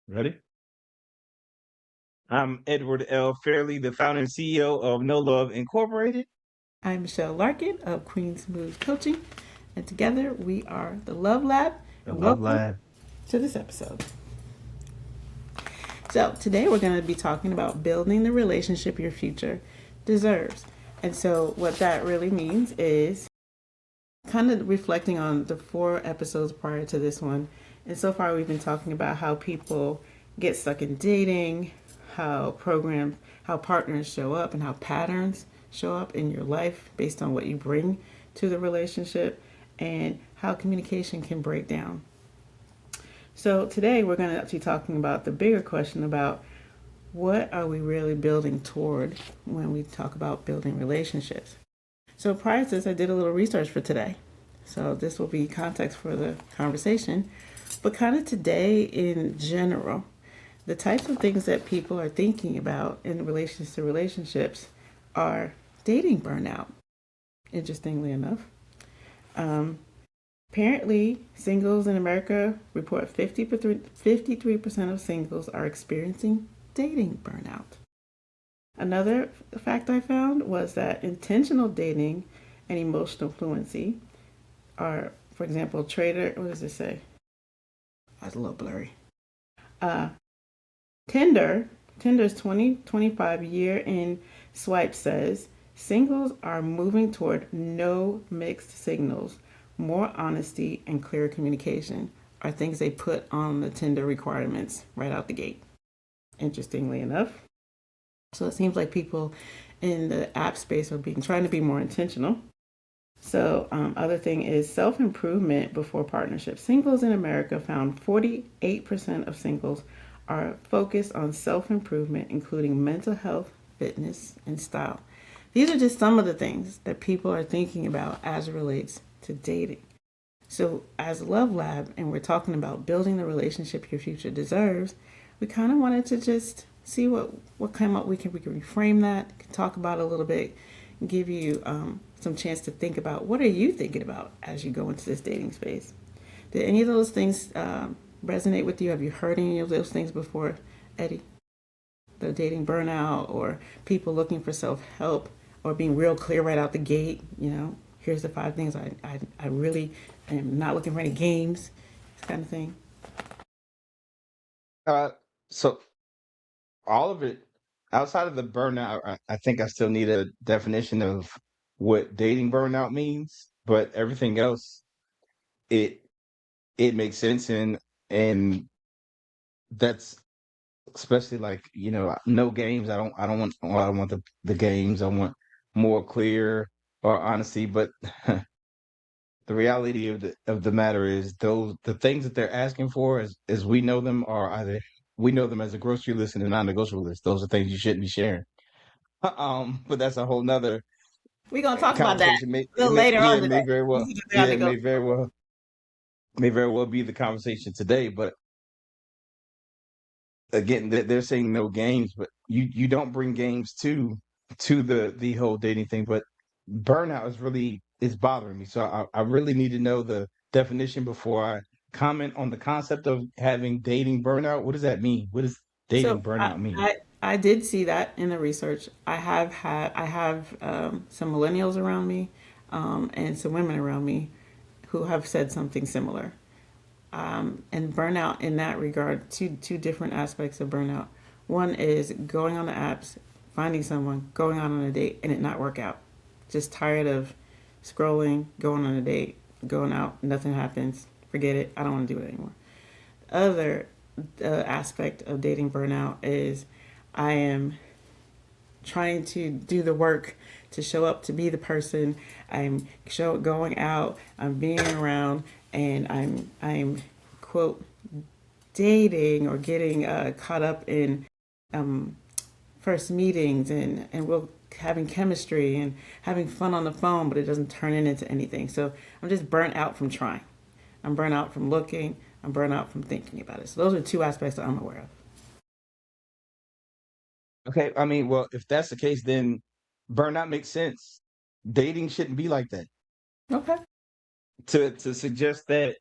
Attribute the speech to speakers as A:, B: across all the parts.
A: Ready? I'm Edward L. Fairley, the founder and CEO of No Love Incorporated.
B: I'm Michelle Larkin of Queen's Moves Coaching, and together we are the Love Lab.
A: The
B: And
A: Love
B: welcome
A: Lab.
B: to this episode. So, today we're going to be talking about building the relationship your future deserves. And so, what that really means is kind of reflecting on the 4 episodes prior to this one. And so far, we've been talking about how people get stuck in dating, how partners show up, and how patterns show up in your life based on what you bring to the relationship, and how communication can break down. So today we're going to be talking about the bigger question about what are we really building toward when we talk about building relationships. So prior to this, I did a little research for today. So this will be context for the conversation. But kind of today in general, the types of things that people are thinking about in relations to relationships are dating burnout, interestingly enough. Um, Apparently, singles in America report 53% of singles are experiencing dating burnout. Another fact I found was that intentional dating and emotional fluency are, for example, Trader, what does it say? That's a little blurry. Uh, Tinder's 2025 year in swipe says singles are moving toward no mixed signals. More honesty and clear communication are things they put on the Tinder requirements right out the gate. Interestingly enough. So it seems like people in the app space are trying to be more intentional. So, other thing is self improvement before partnership. Singles in America found 48% of singles are focused on self improvement, including mental health, fitness, and style. These are just some of the things that people are thinking about as it relates to dating. So, as Love Lab, and we're talking about building the relationship your future deserves, we kind of wanted to just see what came up. We can reframe that, talk about it a little bit, give you some chance to think about what are you thinking about as you go into this dating space. Did any of those things resonate with you? Have you heard any of those things before, Eddie? The dating burnout, or people looking for self help, or being real clear right out the gate. Here's the 5 things I really am not looking for any games, this kind of thing.
A: Uh, so all of it outside of the burnout, I think I still need a definition of what dating burnout means. But everything else, it it makes sense, and that's especially like no games. I don't want the games. I want more clear or honesty. But the reality of the matter is the things that they're asking for as we know them are either we know them as a grocery list and a non-negotiable list. Those are things you shouldn't be sharing. But that's a whole nother
B: We're going to talk about that
A: conversation.
B: a little later
A: Yeah,
B: on
A: it may
B: today.
A: very well,
B: This is the
A: yeah,
B: to
A: it
B: go.
A: may very well be the conversation today. But again, they're saying no games, but you don't bring games to the whole dating thing. But burnout is bothering me, so I really need to know the definition before I comment on the concept of having dating burnout. What does that mean? What does dating
B: So
A: burnout mean?
B: I did see that in the research. I have some millennials around me, and some women around me who have said something similar. And burnout in that regard, two different aspects of burnout. One is going on the apps, finding someone, going on a date, and it not work out. Just tired of scrolling, going on a date, going out, nothing happens. Forget it. I don't want to do it anymore. Other aspect of dating burnout is I am trying to do the work to show up to be the person going out, I'm being around, and I'm quote dating or getting caught up in um, first meetings, and we're having chemistry and having fun on the phone, but it doesn't turn into anything. So I'm just burnt out from trying. I'm burnt out from looking. I'm burnt out from thinking about it. So those are 2 aspects that I'm aware of.
A: Okay, I mean, well, if that's the case, then burnout makes sense. Dating shouldn't be like that.
B: Okay.
A: To suggest that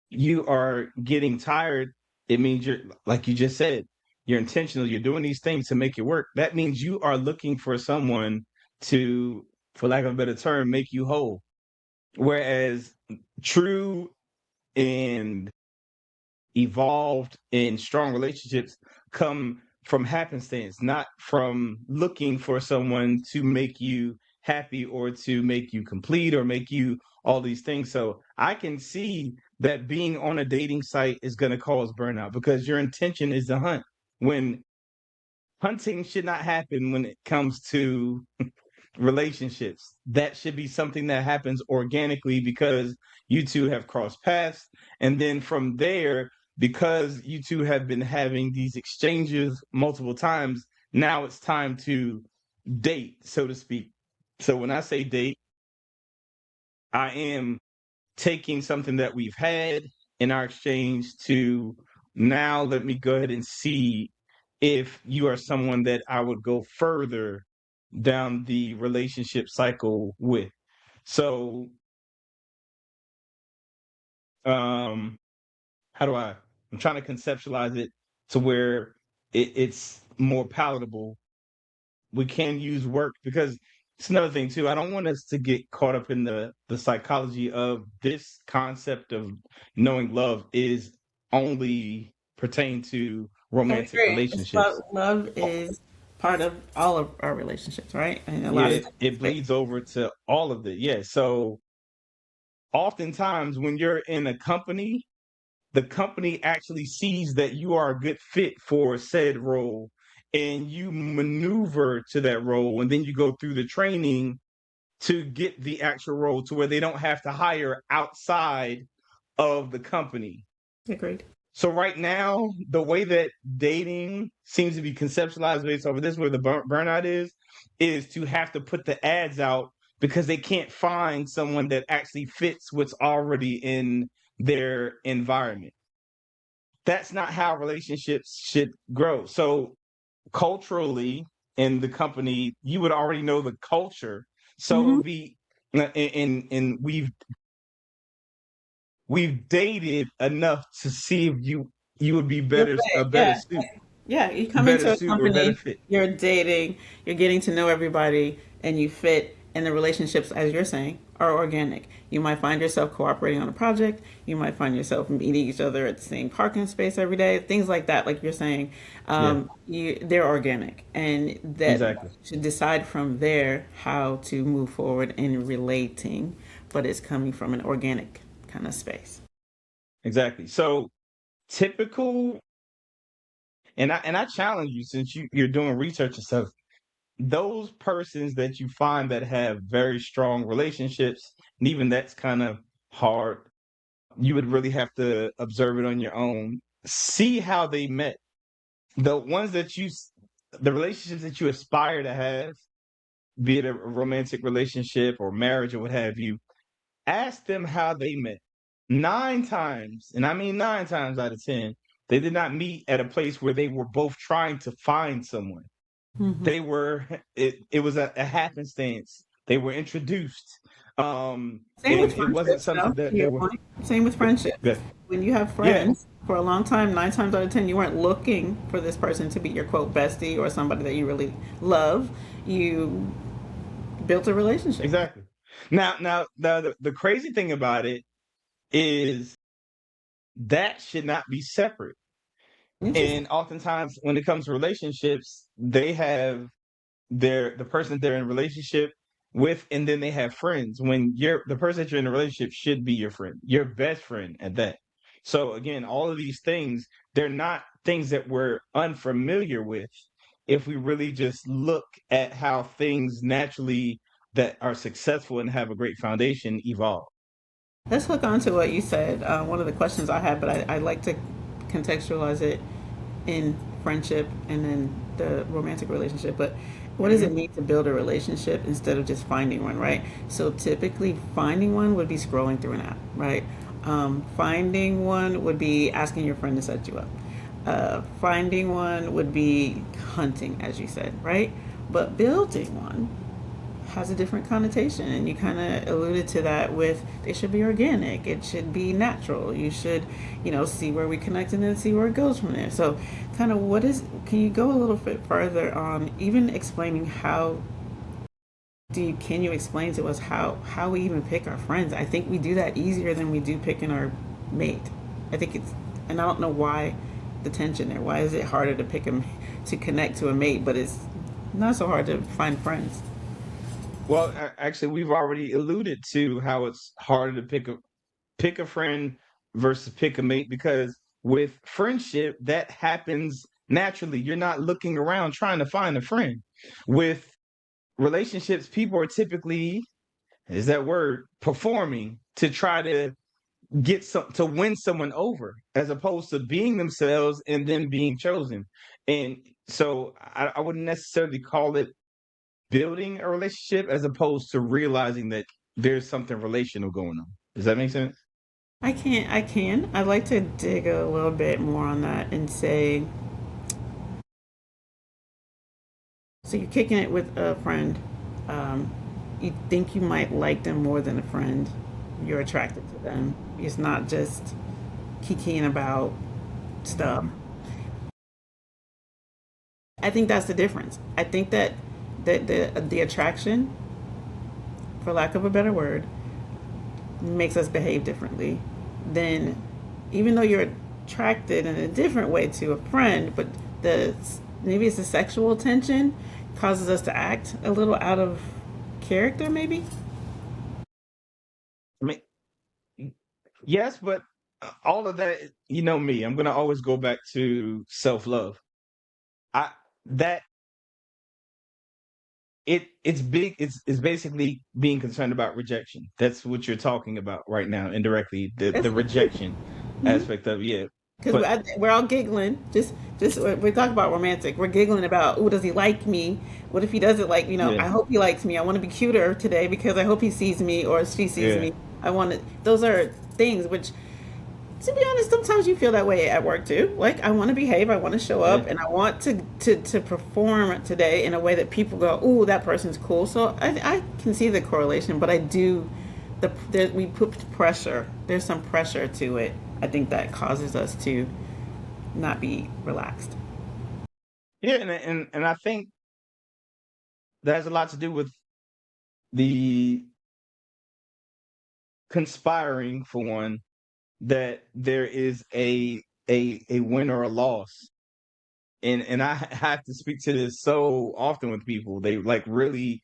A: you are getting tired It means you're, like you just said, you're intentional. You're doing these things to make it work. That means you are looking for someone to, for lack of a better term, make you whole. Whereas true and evolved and strong relationships come from happenstance, not from looking for someone to make you happy or to make you complete or make you all these things. So I can see that being on a dating site is going to cause burnout because your intention is to hunt when hunting should not happen when it comes to relationships. That should be something that happens organically because you two have crossed paths. And then from there, because you two have been having these exchanges multiple times, now it's time to date, so to speak. So when I say date, I am taking something that we've had in our exchange to now let me go ahead and see if you are someone that I would go further down the relationship cycle with. So, um, how do I'm trying to conceptualize it to where it's more palatable. We can use work because it's another thing too. I don't want us to get caught up in the psychology of this concept of knowing love is only pertain to
B: I
A: romantic
B: agree. It's
A: relationships.
B: love
A: Oh,
B: is part of all of our relationships, right? And a lot
A: yeah,
B: of different
A: it
B: spaces.
A: bleeds over to all of it. Yeah. So oftentimes when you're in a company, the company actually sees that you are a good fit for said role and you maneuver to that role and then you go through the training to get the actual role to where they don't have to hire outside of the company.
B: Agreed.
A: So right now, the way that dating seems to be conceptualized based over this, where the burnout is to have to put the ads out because they can't find someone that actually fits what's already in their environment. That's not how relationships should grow. So culturally in the company, you would already know the culture. So it
B: Mm-hmm.
A: would be and we've dated enough to see if you would be
B: You're
A: better a
B: fit.
A: better
B: Yeah.
A: suit
B: Yeah. You come
A: better
B: into a
A: suit or better
B: company,
A: fit.
B: you're dating, you're getting to know everybody, and you fit, and the relationships, as you're saying, are organic. You might find yourself cooperating on a project. You might find yourself meeting each other at the same parking space every day. Things like that, like you're saying,
A: Yeah,
B: they're organic, and that you
A: exactly.
B: should decide from there how to move forward in relating, but it's coming from an organic kind of space.
A: Exactly. So typical and I challenge you since you're doing research and stuff, those persons that you find that have very strong relationships, and even that's kind of hard, you would really have to observe it on your own. See how they met. The ones that the relationships that you aspire to have, be it a romantic relationship or marriage or what have you, ask them how they met. 9 times, and I mean 9 times out of 10, they did not meet at a place where they were both trying to find someone.
B: Hmm.
A: They were it was a happenstance. They were introduced.
B: Same with
A: And it wasn't
B: friendships,
A: something
B: to
A: that they
B: your
A: were
B: point. Same with friendships.
A: yeah.
B: When you have
A: Yeah,
B: friends for a long time, 9 times out of 10, you weren't looking for this person to be your quote bestie or somebody that you really love. You built a relationship.
A: exactly. Now the crazy thing about it is that should not be separate.
B: Interesting.
A: And oftentimes when it comes to relationships, they have the person they're in a relationship with, and then they have friends. When you're the person that you're in a relationship should be your friend, your best friend at that. So again, all of these things, they're not things that we're unfamiliar with if we really just look at how things naturally that are successful and have a great foundation evolve.
B: Let's hook on to what you said. One of the questions I had, but I like to contextualize it in friendship and then the romantic relationship. But what does it
A: Hmm.
B: mean to build a relationship instead of just finding one, right? So typically, finding one would be scrolling through an app, right? Finding one would be asking your friend to set you up. Finding one would be hunting, as you said, right? But building one has a different connotation, and you kind of alluded to that with they should be organic, it should be natural, you should, see where we connect and then see where it goes from there. So kind of can you go a little bit further on even explaining how can you explain to us how we even pick our friends? I think we do that easier than we do picking our mate. I think it's, and I don't know why the tension there. Why is it harder to to connect to a mate, but it's not so hard to find friends?
A: Well, actually, we've already alluded to how it's harder to pick a friend versus pick a mate, because with friendship that happens naturally. You're not looking around trying to find a friend. With relationships, people are typically, is that word, performing to try to to win someone over, as opposed to being themselves and then being chosen. And so I wouldn't necessarily call it building a relationship, as opposed to realizing that there's something relational going on. Does that make sense?
B: I'd like to dig a little bit more on that and say, so you're kicking it with a friend. Um, you think you might like them more than a friend. You're attracted to them. It's not just kikiing about stuff. I think that's the difference. I think that the attraction, for lack of a better word, makes us behave differently. Then, even though you're attracted in a different way to a friend, but the maybe it's the sexual tension causes us to act a little out of character, maybe.
A: I mean, yes, but all of that, you know me, I'm going to always go back to self-love. I that it's big, it's basically being concerned about rejection. That's what you're talking about right now indirectly, the rejection aspect of, yeah.
B: Because
A: But
B: we're all giggling. Just we're talking about romantic. We're giggling about, oh, does he like me? What if he doesn't like?
A: yeah,
B: I hope he likes me. I want to be cuter today because I hope he sees me or she sees
A: yeah,
B: me. I want to. Those are things which, to be honest, sometimes you feel that way at work too. Like, I want to behave, I want to show
A: yeah.
B: up, and I want to perform today in a way that people go, "Ooh, that person's cool." So I can see the correlation, but I do we put pressure. There's some pressure to it. I think that causes us to not be relaxed.
A: Yeah, and I think that has a lot to do with the conspiring, for one, that there is a win or a loss. And I have to speak to this so often with people. They like really,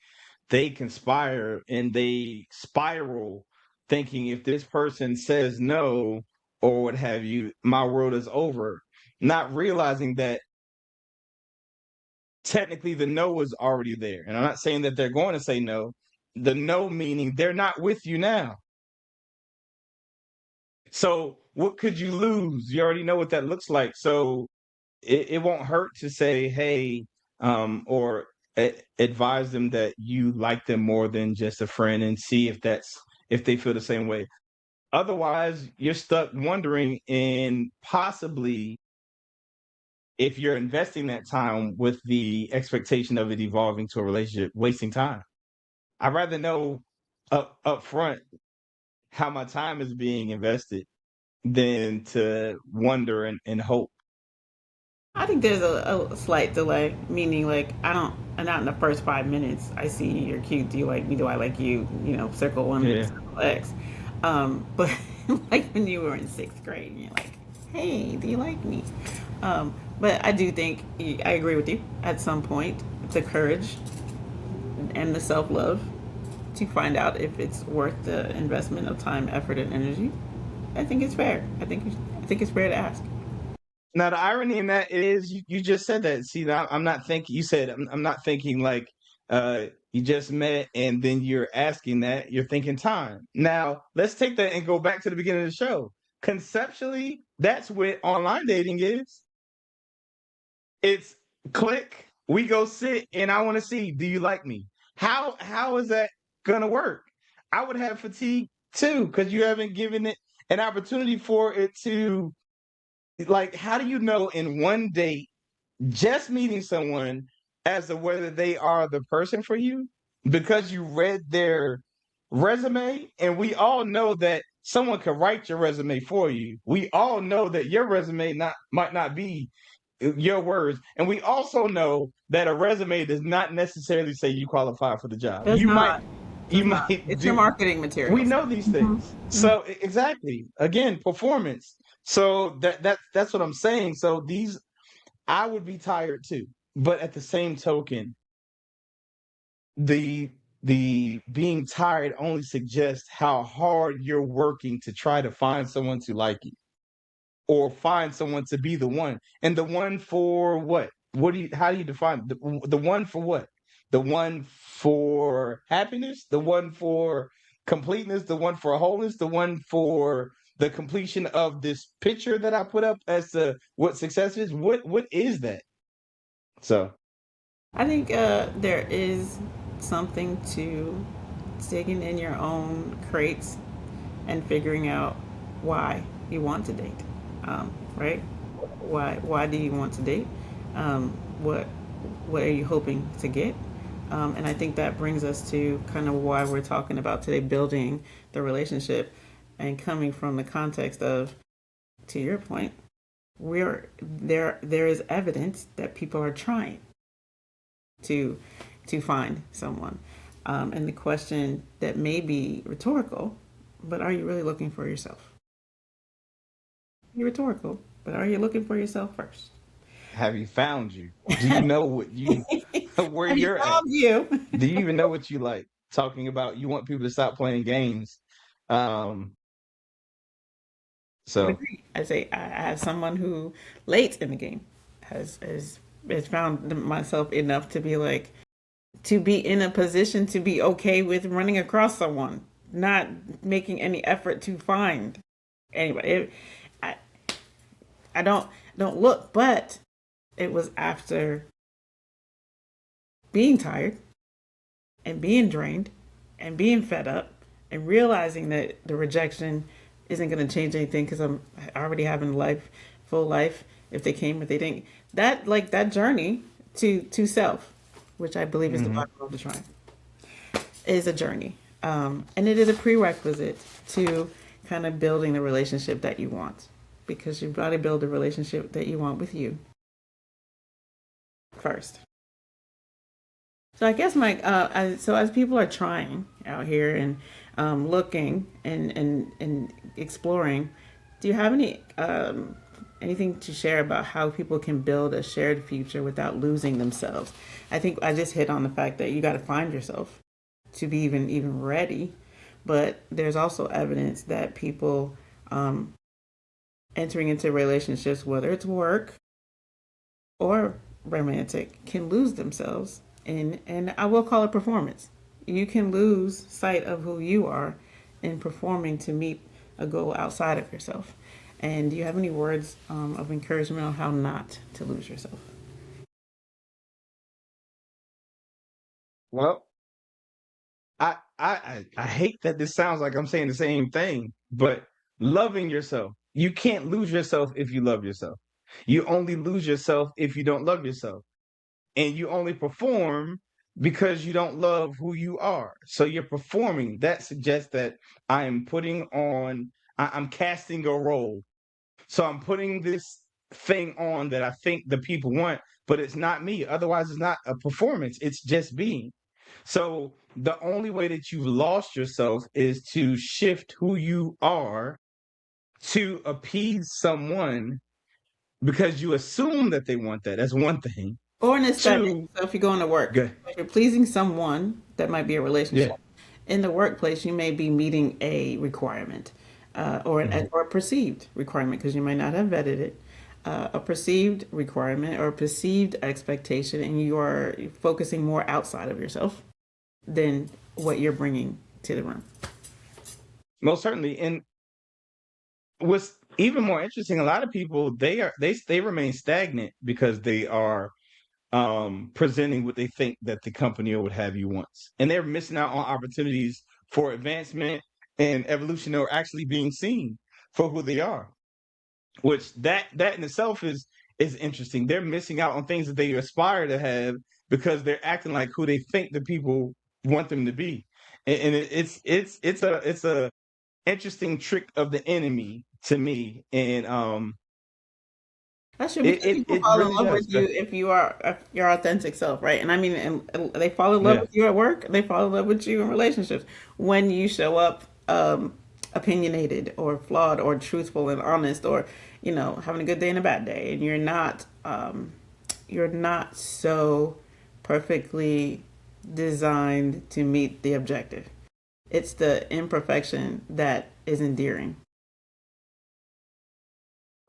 A: they conspire and they spiral, thinking if this person says no or what have you, my world is over. Not realizing that technically the no was already there. And I'm not saying that they're going to say no. The no meaning they're not with you now. So what could you lose? You already know what that looks like. So it won't hurt to say, hey, or advise them that you like them more than just a friend, and see if they feel the same way. Otherwise, you're stuck wondering, and possibly, if you're investing that time with the expectation of it evolving to a relationship, wasting time. I'd rather know up front how my time is being invested than to wonder and hope.
B: I think there's a slight delay, meaning like I don't, and not in the first 5 minutes. I see you, you're cute. Do you like me? Do I like you? Circle one,
A: Yeah.
B: circle X. But like when you were in sixth grade, and you're like, hey, do you like me? But I do think I agree with you. At some point, the courage and the self love to find out if it's worth the investment of time, effort, and energy. I think it's fair. I think it's fair to ask.
A: Now the irony in that is you just said that. See, now I'm not thinking. You said I'm not thinking like you just met and then you're asking that. You're thinking time. Now let's take that and go back to the beginning of the show. Conceptually, that's what online dating is. It's click. We go sit, and I want to see. Do you like me? How is that gonna work? I would have fatigue too, because you haven't given it an opportunity for it to, like, how do you know in one date, just meeting someone, as to whether they are the person for you? because you read their resume, and we all know that someone could write your resume for you. We all know that your resume not might not be your words, and we also know that a resume does not necessarily say you qualify for the job.
B: Does not.
A: You
B: Does not.
A: might
B: It's your
A: do.
B: marketing
A: We
B: materials.
A: know these
B: Hmm.
A: things. So exactly, again, performance. So that's what I'm saying. So these, I would be tired too, but at the same token, the the being tired only suggests how hard you're working to try to find someone to like you, or find someone to be the one. And the one for what? What do you how do you define the one for what? The one for happiness, the one for completeness, the one for wholeness, the one for the completion of this picture that I put up as to what success is. What is that? So
B: I think there is something to digging in your own crates and figuring out why you want to date, right? Why do you want to date? Um, what what are you hoping to get? And I think that brings us to kind of why we're talking about today, building the relationship, and coming from the context of, to your point, we're there is evidence that people are trying to find someone. And the question that may be rhetorical, but are you really looking for yourself? You're rhetorical, but are you looking for yourself first?
A: have you found you? Do you know what you where
B: Have you
A: you're at?
B: found you?
A: Do you even know what you like? Talking about you want people to stop playing games. Um,
B: Would
A: so
B: agree. I say I have someone who late in the game has found myself enough to be like, to be in a position to be okay with running across someone, not making any effort to find anybody. I I don't look, but it was after being tired and being drained and being fed up and realizing that the rejection isn't going to change anything because I'm already having life, full life. If they came, if they didn't, that like that journey to self, which I believe is the
A: mhm.
B: Bible of the tribe, is a journey, and it is a prerequisite to kind of building the relationship that you want, because you've got to build the relationship that you want with you first. So I guess my so as people are trying out here and looking and exploring, do you have anything to share about how people can build a shared future without losing themselves? I think I just hit on the fact that you got to find yourself to be even ready, but there's also evidence that people entering into relationships, whether it's work or romantic, can lose themselves in, and I will call it performance. You can lose sight of who you are in performing to meet a goal outside of yourself. And do you have any words of encouragement on how not to lose yourself?
A: Well, I hate that this sounds like I'm saying the same thing, but loving yourself. You can't lose yourself if you love yourself. You only lose yourself if you don't love yourself. And you only perform because you don't love who you are. So you're performing. That suggests that I am putting on, I'm casting a role. So I'm putting this thing on that I think the people want, but it's not me. Otherwise, it's not a performance. It's just being. So the only way that you've lost yourself is to shift who you are to appease someone because you assume that they want that. That's one thing.
B: Or an aesthetic.
A: Two,
B: So if you're going to work,
A: good.
B: if you're pleasing someone, that might be a relationship.
A: Yeah.
B: In the workplace, you may be meeting a requirement,
A: Mhm.
B: or a perceived requirement, because you might not have vetted it. A perceived requirement or a perceived expectation, and you are focusing more outside of yourself than what you're bringing to the room.
A: Most certainly. And what's even more interesting, a lot of people they remain stagnant because they are presenting what they think that the company or what have you wants. And they're missing out on opportunities for advancement and evolution, or actually being seen for who they are. Which that in itself is interesting. They're missing out on things that they aspire to have because they're acting like who they think the people want them to be. And it's a interesting trick of the enemy to me, and
B: That's true
A: it
B: because
A: it,
B: people
A: it
B: fall in
A: really
B: love with
A: does.
B: you if you are your authentic self, right? And I mean, and they fall in love
A: Yeah.
B: with you at work. They fall in love with you in relationships when you show up opinionated or flawed or truthful and honest, or having a good day and a bad day, and you're not so perfectly designed to meet the objective. It's the imperfection that is endearing.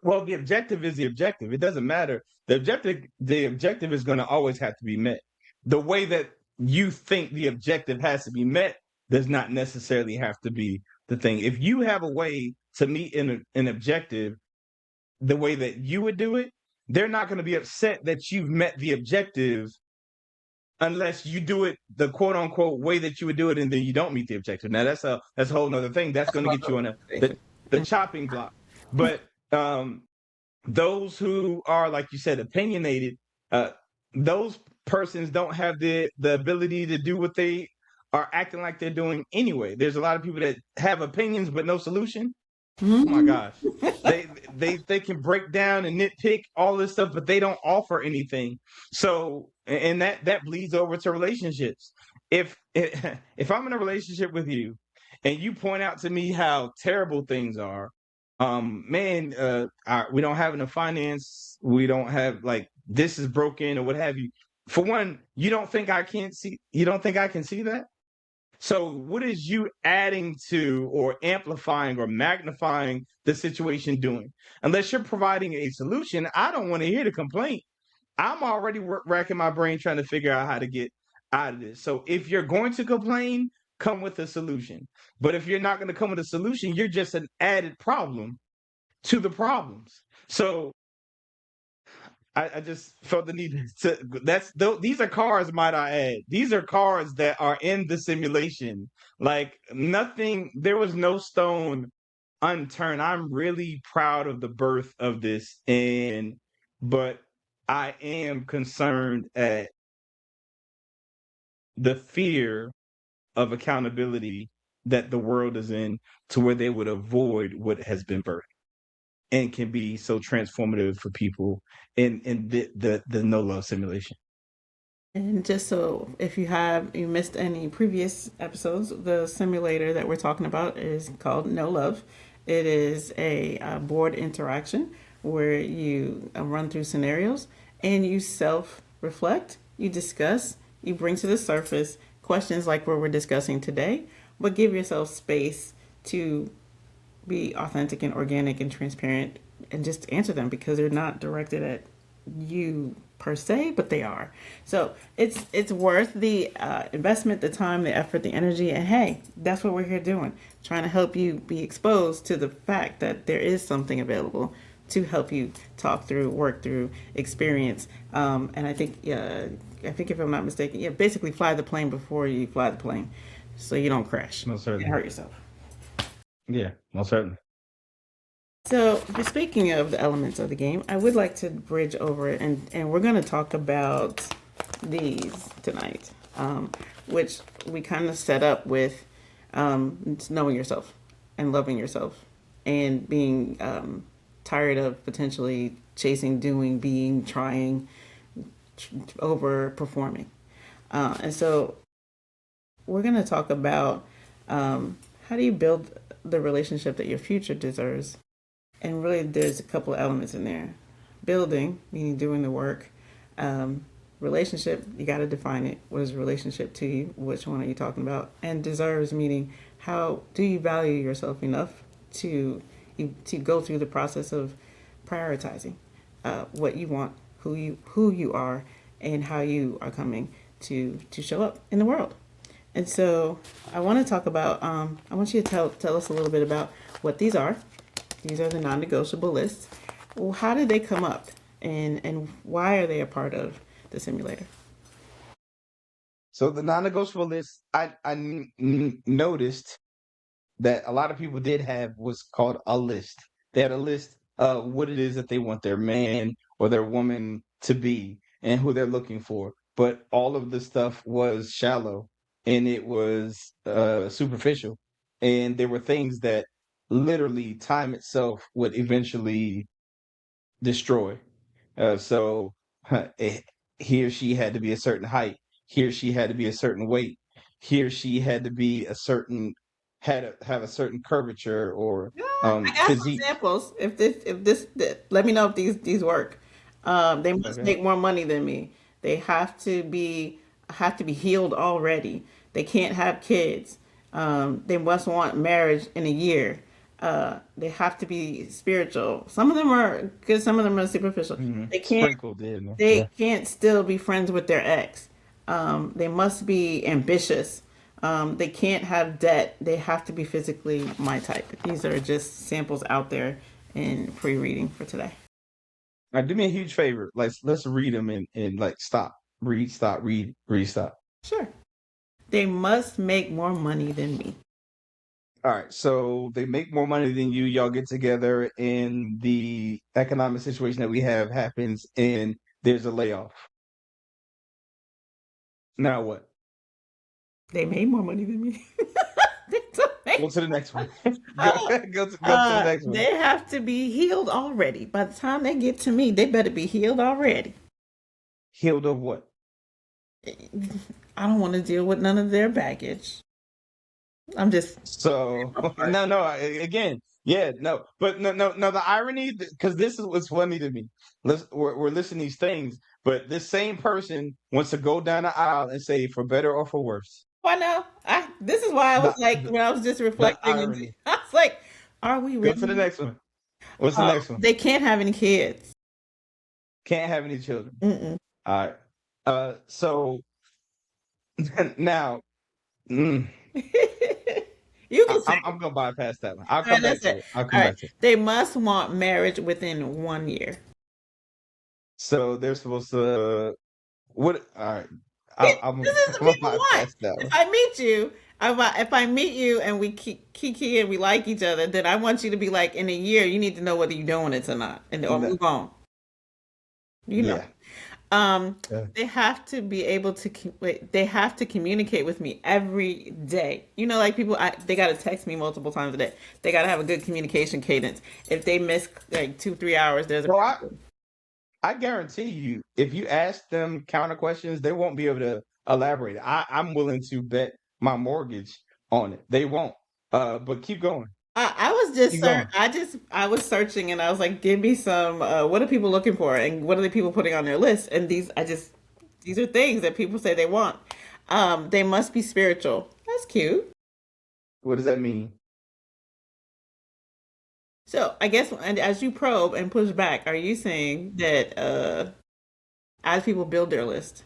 A: Well, the objective is the objective. It doesn't matter. The objective is going to always have to be met. The way that you think the objective has to be met does not necessarily have to be the thing. If you have a way to meet an objective the way that you would do it, they're not going to be upset that you've met the objective unless you do it the quote unquote way that you would do it, and then you don't meet the objective. Now that's a whole nother thing. That's
B: That's
A: going to get
B: another
A: you on
B: conversation.
A: the chopping block. But those who are, like you said, opinionated, uh, those persons don't have the ability to do what they are acting like they're doing anyway. There's a lot of people that have opinions but no solution. Oh my
B: Mhm.
A: gosh. They can break down and nitpick all this stuff, but they don't offer anything. So, and that bleeds over to relationships. If if I'm in a relationship with you and you point out to me how terrible things are, man, we don't have enough finance, we don't have, like, this is broken or what have you. For one, you don't think I can see that? So, what is you adding to or amplifying or magnifying the situation doing? Unless you're providing a solution, I don't want to hear the complaint. I'm already racking my brain trying to figure out how to get out of this. So, if you're going to complain, come with a solution. But if you're not going to come with a solution, you're just an added problem to the problems. So, I just felt the need to. These are cars, might I add. These are cars that are in the simulation. Like, nothing. There was no stone unturned. I'm really proud of the birth of this, but I am concerned at the fear of accountability that the world is in, to where they would avoid what has been birthed and can be so transformative for people in the no love simulation.
B: And just so if you missed any previous episodes, the simulator that we're talking about is called No Love. It is a board interaction where you run through scenarios and you self reflect, you discuss, you bring to the surface questions like what we're discussing today, but give yourself space to be authentic and organic and transparent and just answer them because they're not directed at you per se, but they are. So it's worth the investment, the time, the effort, the energy, and hey, that's what we're here doing, trying to help you be exposed to the fact that there is something available to help you talk through, work through, experience. And I think if I'm not mistaken, yeah, basically fly the plane before you fly the plane, so you don't crash
A: Most
B: and
A: certainly.
B: hurt yourself.
A: Yeah, most certainly.
B: So, speaking of the elements of the game, I would like to bridge over it, and we're going to talk about these tonight, which we kind of set up with knowing yourself and loving yourself and being tired of potentially chasing, doing, being, trying, overperforming. And so, we're going to talk about how do you build the relationship that your future deserves. And really, there's a couple of elements in there. Building, meaning doing the work. Um, Relationship, you got to define it. What is a relationship to you? Which one are you talking about? And deserves, meaning how do you value yourself enough to go through the process of prioritizing what you want, who you are, and how you are coming to show up in the world. And so, I want to talk about. I want you to tell us a little bit about what these are. These are the non-negotiable lists. Well, how did they come up, and why are they a part of the simulator?
A: So the non-negotiable list, I noticed that a lot of people did have what's called a list. They had a list of what it is that they want their man or their woman to be and who they're looking for. But all of the stuff was shallow. and it was superficial, and there were things that literally time itself would eventually destroy. So eh, he or she had to be a certain height. He or she had to be a certain weight. He or she had to be a certain had to have a certain curvature or
B: Yeah, I got some
A: physique.
B: samples. Let me know if these work. They must
A: Okay.
B: make more money than me. They have to be healed already. They can't have kids. They must want marriage in a year. They have to be spiritual. Some of them are good. Some of them are superficial. They can't.
A: Sprinkled in.
B: They
A: Yeah.
B: can't still be friends with their ex. They must be ambitious. They can't have debt. They have to be physically my type. These are just samples out there in pre-reading for today.
A: All right, do me a huge favor. Let's read them and like stop, read, stop, read, stop.
B: Sure. They must make more money than me.
A: All right, so they make more money than you. Y'all get together, and the economic situation that we have happens, and there's a layoff. Now what?
B: They made more money than me. They don't
A: Go
B: make-
A: to the next one. Go to the next one.
B: they have to be healed already. By the time they get to me, they better be healed already.
A: Healed of what?
B: I don't want to deal with none of their baggage. I'm just
A: So no, again, yeah, no, but no. The irony, because this is what's funny to me. We're listening to these things, but this same person wants to go down the aisle and say for better or for worse.
B: I know. This is why I was
A: The
B: like
A: the,
B: when I was just
A: the
B: reflecting and
A: irony.
B: I was like, are we
A: Go to the
B: really?
A: next one. What's the next one?
B: They can't have any kids.
A: Can't have any children.
B: Mm-mm.
A: All right. So now, mm,
B: You can say,
A: I'm gonna bypass that one. I'll
B: all right,
A: come back
B: that's
A: to
B: it.
A: it. I'll
B: All
A: come
B: right.
A: back to it.
B: They must want marriage within 1 year.
A: So they're supposed to what? All right.
B: Yeah,
A: I'm
B: this is
A: I'm
B: the
A: gonna
B: people want.
A: bypass that
B: If
A: one.
B: I meet you, if I meet you and we kiki and we like each other, then I want you to be like, in a year, you need to know whether you're doing it or not, and or
A: No,
B: move on. You know.
A: yeah.
B: Um,
A: Yeah.
B: they have to be able to wait, they have to communicate with me every day. Like people, they got to text me multiple times a day. They got to have a good communication cadence. If they miss like 2-3 hours, there's a
A: Well,
B: problem.
A: I guarantee you, if you ask them counter questions, they won't be able to elaborate. I'm willing to bet my mortgage on it. They won't. But keep going.
B: I was just
A: Keep going.
B: I was searching and I was like, give me some. What are people looking for, and what are the people putting on their list? And these are things that people say they want. They must be spiritual. That's cute.
A: What does that mean?
B: So I guess, and as you probe and push back, are you saying that as people build their list,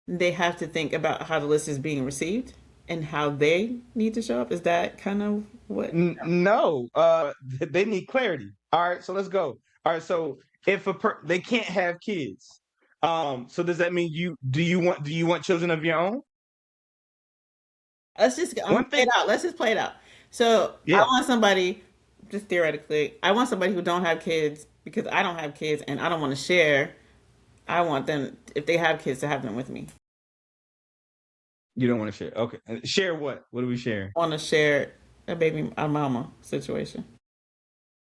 B: they have to think about how the list is being received and how they need to show up? Is that kind of what?
A: No. They need clarity. All right. So let's go. All right. So if they can't have kids, so does that mean you want children of your own?
B: I'm gonna
A: One
B: play it
A: thing.
B: out. Let's just play it out. So I
A: Yeah.
B: want somebody, just theoretically, I want somebody who don't have kids because I don't have kids and I don't want to share. I want them, if they have kids, to have them with me.
A: You don't want to share. Okay. Share what? What are we sharing?
B: I want to share a mama situation.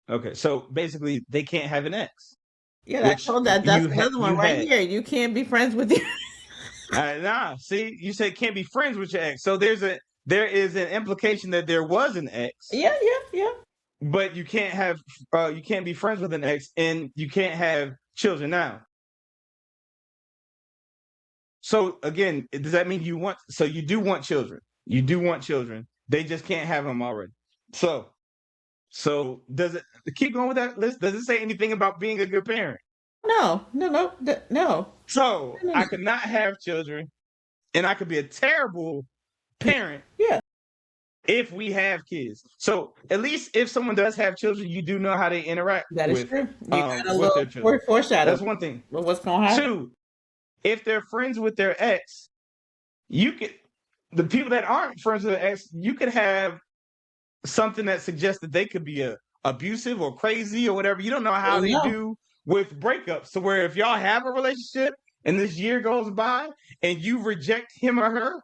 A: Okay. So basically, they can't have an ex,
B: Yeah, I
A: which
B: told that. That's another one
A: you
B: right
A: had.
B: here. You can't be friends with you.
A: Nah, see, you said can't be friends with your ex. So there is an implication that there was an ex,
B: Yeah, yeah, yeah.
A: but you can't be friends with an ex, and you can't have children now. So again, does that mean you do want children? You do want children. They just can't have them already. So does it keep going with that list? Does it say anything about being a good parent?
B: No, no, no, no,
A: So
B: no,
A: I
B: no.
A: could not have children, and I could be a terrible parent
B: Yeah,
A: if we have kids. So at least if someone does have children, you do know how they interact
B: that is true. You got a
A: with their
B: little
A: children.
B: foreshadow
A: That's one thing.
B: of what's gonna happen.
A: Two, if they're friends with their ex, you could the people that aren't friends with their ex, you could have something that suggests that they could be abusive or crazy or whatever. You don't know how they
B: No,
A: do with breakups. So where if y'all have a relationship and this year goes by and you reject him or her,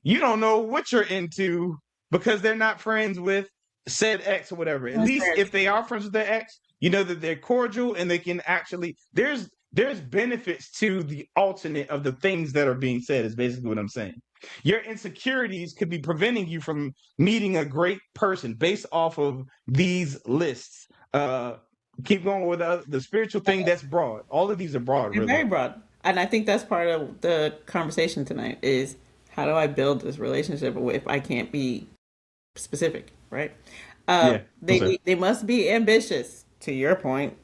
A: You don't know what you're into because they're not friends with said ex or whatever. At least if
B: Transparency.
A: they are friends with their ex, you know that they're cordial and they can actually there's benefits to the alternate of the things that are being said is basically what I'm saying. Your insecurities could be preventing you from meeting a great person based off of these lists. Keep going with the spiritual thing that's broad. All of these are broad,
B: They're
A: really.
B: very broad. And I think that's part of the conversation tonight is how do I build this relationship if I can't be specific, right?
A: Yeah, for sure.
B: They must be ambitious, to your point.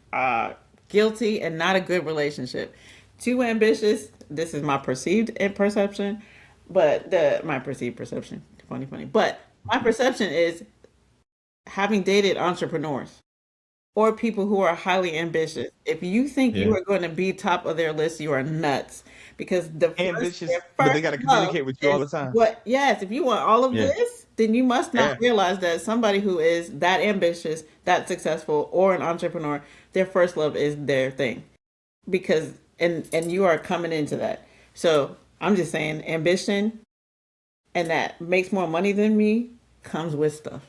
B: Guilty and not a good relationship. Too ambitious, this is my perceived perception, but the my perceived perception, funny. But my perception is having dated entrepreneurs or people who are highly ambitious. If you think you
A: Yeah.
B: are going to be top of their list, you are nuts. Because their
A: Ambitious, but they
B: first
A: got to
B: love
A: communicate with you all
B: is
A: the time.
B: what. Yes, if you want all of
A: Yeah.
B: this, then you must not
A: Yeah.
B: realize that somebody who is that ambitious, that successful, or an entrepreneur, their first love is their thing. Because and you are coming into that. So I'm just saying, ambition and that makes more money than me comes with stuff.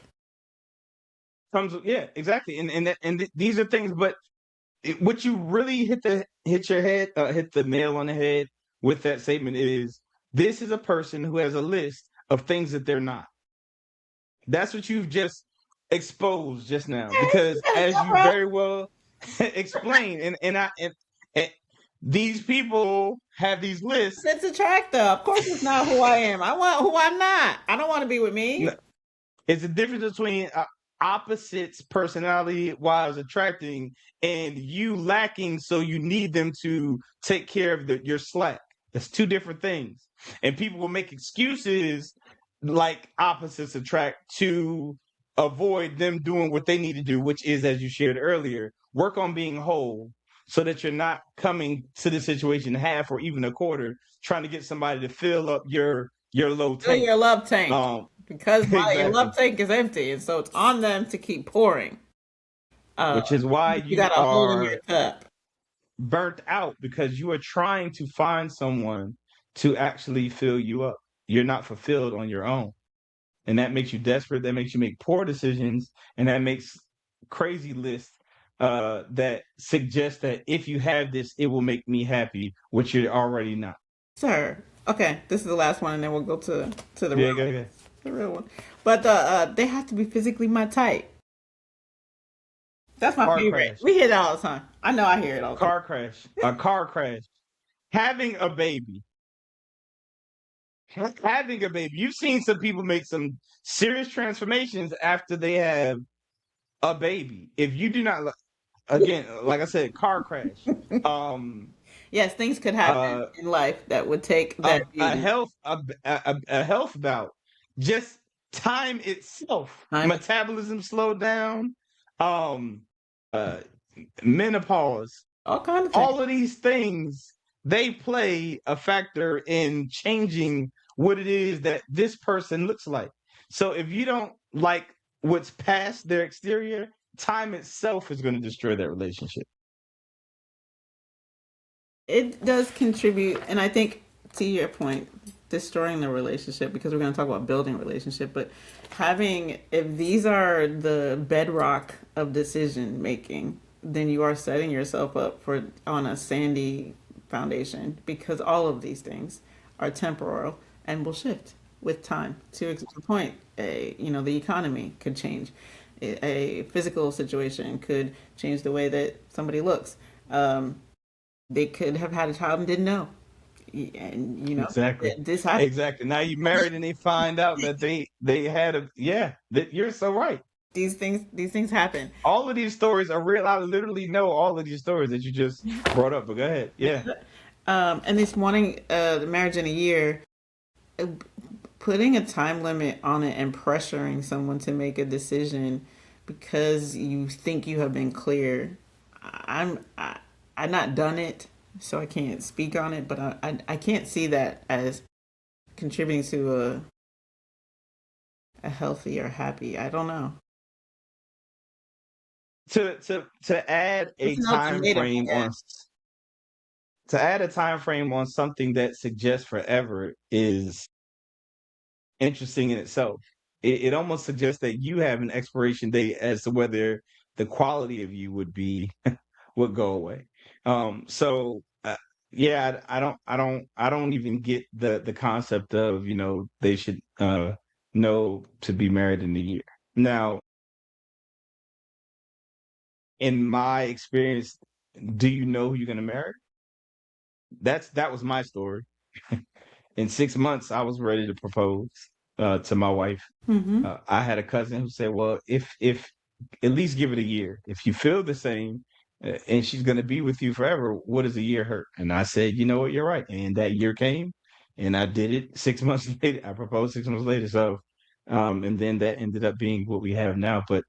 A: Comes, yeah, exactly. These are things, but what you really hit the nail on the head with that statement is this is a person who has a list of things that they're not. That's what you've just exposed just now, because as you very well explained, and these people have these lists.
B: It's attractive. Of course, it's not who I am. I want who I'm not. I don't want to be with me.
A: It's the difference between opposites personality wise attracting and you lacking, so you need them to take care of your slack. That's two different things. And people will make excuses like opposites attract to avoid them doing what they need to do, which is, as you shared earlier, work on being whole so that you're not coming to the situation half or even a quarter, trying to get somebody to fill up your low
B: Fill
A: tank.
B: your love tank
A: Um,
B: because your
A: exactly.
B: love tank is empty, and so it's on them to keep pouring. Uh,
A: Which is why
B: you
A: you
B: got a hole in your
A: are
B: cup.
A: burnt out, because you are trying to find someone to actually fill you up. You're not fulfilled on your own. And that makes you desperate. That makes you make poor decisions. And that makes crazy lists that suggest that if you have this, it will make me happy, which you're already not.
B: Sir. Okay, this is the last one, and then we'll go to
A: Yeah, go ahead.
B: the real one. But they have to be physically my type. That's my
A: Car
B: favorite.
A: crash.
B: We hear that all the time. I know I hear it all the time.
A: Car crash. A car crash. Having a baby. Having a baby. You've seen some people make some serious transformations after they have a baby. If you do not, again, like I said, car crash, um,
B: Yes, things could happen
A: uh,
B: in life that would take that
A: a
B: beauty.
A: health a health bout, just time itself,
B: Time is
A: metabolism slowed down, um, uh, menopause,
B: all kind of things.
A: all of these things, they play a factor in changing what it is that this person looks like. So if you don't like what's past their exterior, time itself is going to destroy that relationship.
B: It does contribute, and I think to your point, destroying the relationship because we're going to talk about building a relationship, but having if these are the bedrock of decision making, then you are setting yourself up for on a sandy foundation because all of these things are temporal and will shift with time. To your point, the economy could change. A physical situation could change the way that somebody looks. They could have had a child and didn't know, and
A: Exactly.
B: this happened.
A: Exactly. Now you married and they find out that they had a, yeah, that you're so right.
B: These things happen.
A: All of these stories are real. I literally know all of these stories that you just brought up. But go ahead. Yeah.
B: And this wanting the marriage in a year, uh, putting a time limit on it and pressuring someone to make a decision because you think you have been clear. I've not done it, so I can't speak on it. But I can't see that as contributing to a healthy or happy. I don't know.
A: To add
B: It's
A: a
B: an
A: time
B: ultimatum, I
A: frame on
B: guess.
A: to add a time frame on something that suggests forever is interesting in itself. It almost suggests that you have an expiration date as to whether the quality of you would go away. So yeah, I don't even get the concept of they should know to be married in a year. Now, in my experience, do you know who you're gonna marry? That was my story. In 6 months, I was ready to propose to my wife.
B: Mm-hmm.
A: I had a cousin who said, "Well, if at least give it a year. If you feel the same, and she's going to be with you forever, what does a year hurt?" And I said, "You know what? You're right." And that year came, and I did it 6 months later. I proposed 6 months later. So, and then that ended up being what we have now. But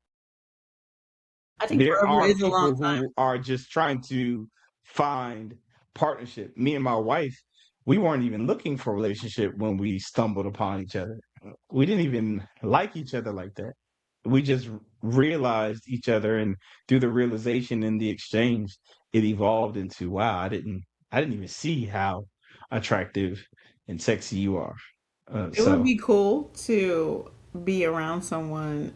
B: I think
A: there
B: forever
A: are
B: is a long
A: people who are just trying to find partnership. Me and my wife, we weren't even looking for a relationship when we stumbled upon each other. We didn't even like each other like that. We just realized each other, and through the realization and the exchange, it evolved into, wow, I didn't even see how attractive and sexy you are.
B: It would
A: So
B: be cool to be around someone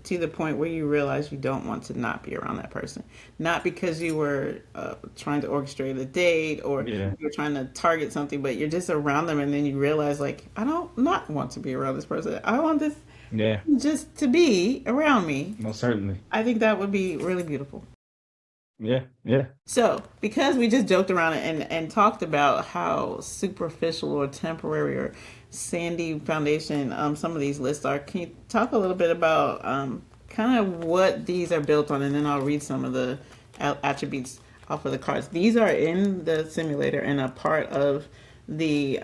B: to the point where you realize you don't want to not be around that person. Not because you were trying to orchestrate a date or
A: yeah,
B: you're trying to target something, but you're just around them and then you realize, like, I don't not want to be around this person. I want this
A: yeah,
B: just to be around me.
A: most certainly.
B: I think that would be really beautiful.
A: Yeah, yeah.
B: So, because we just joked around and talked about how superficial or temporary or sandy foundation some of these lists are, can you talk a little bit about kind of what these are built on? And then I'll read some of the attributes off of the cards. These are in the simulator and a part of the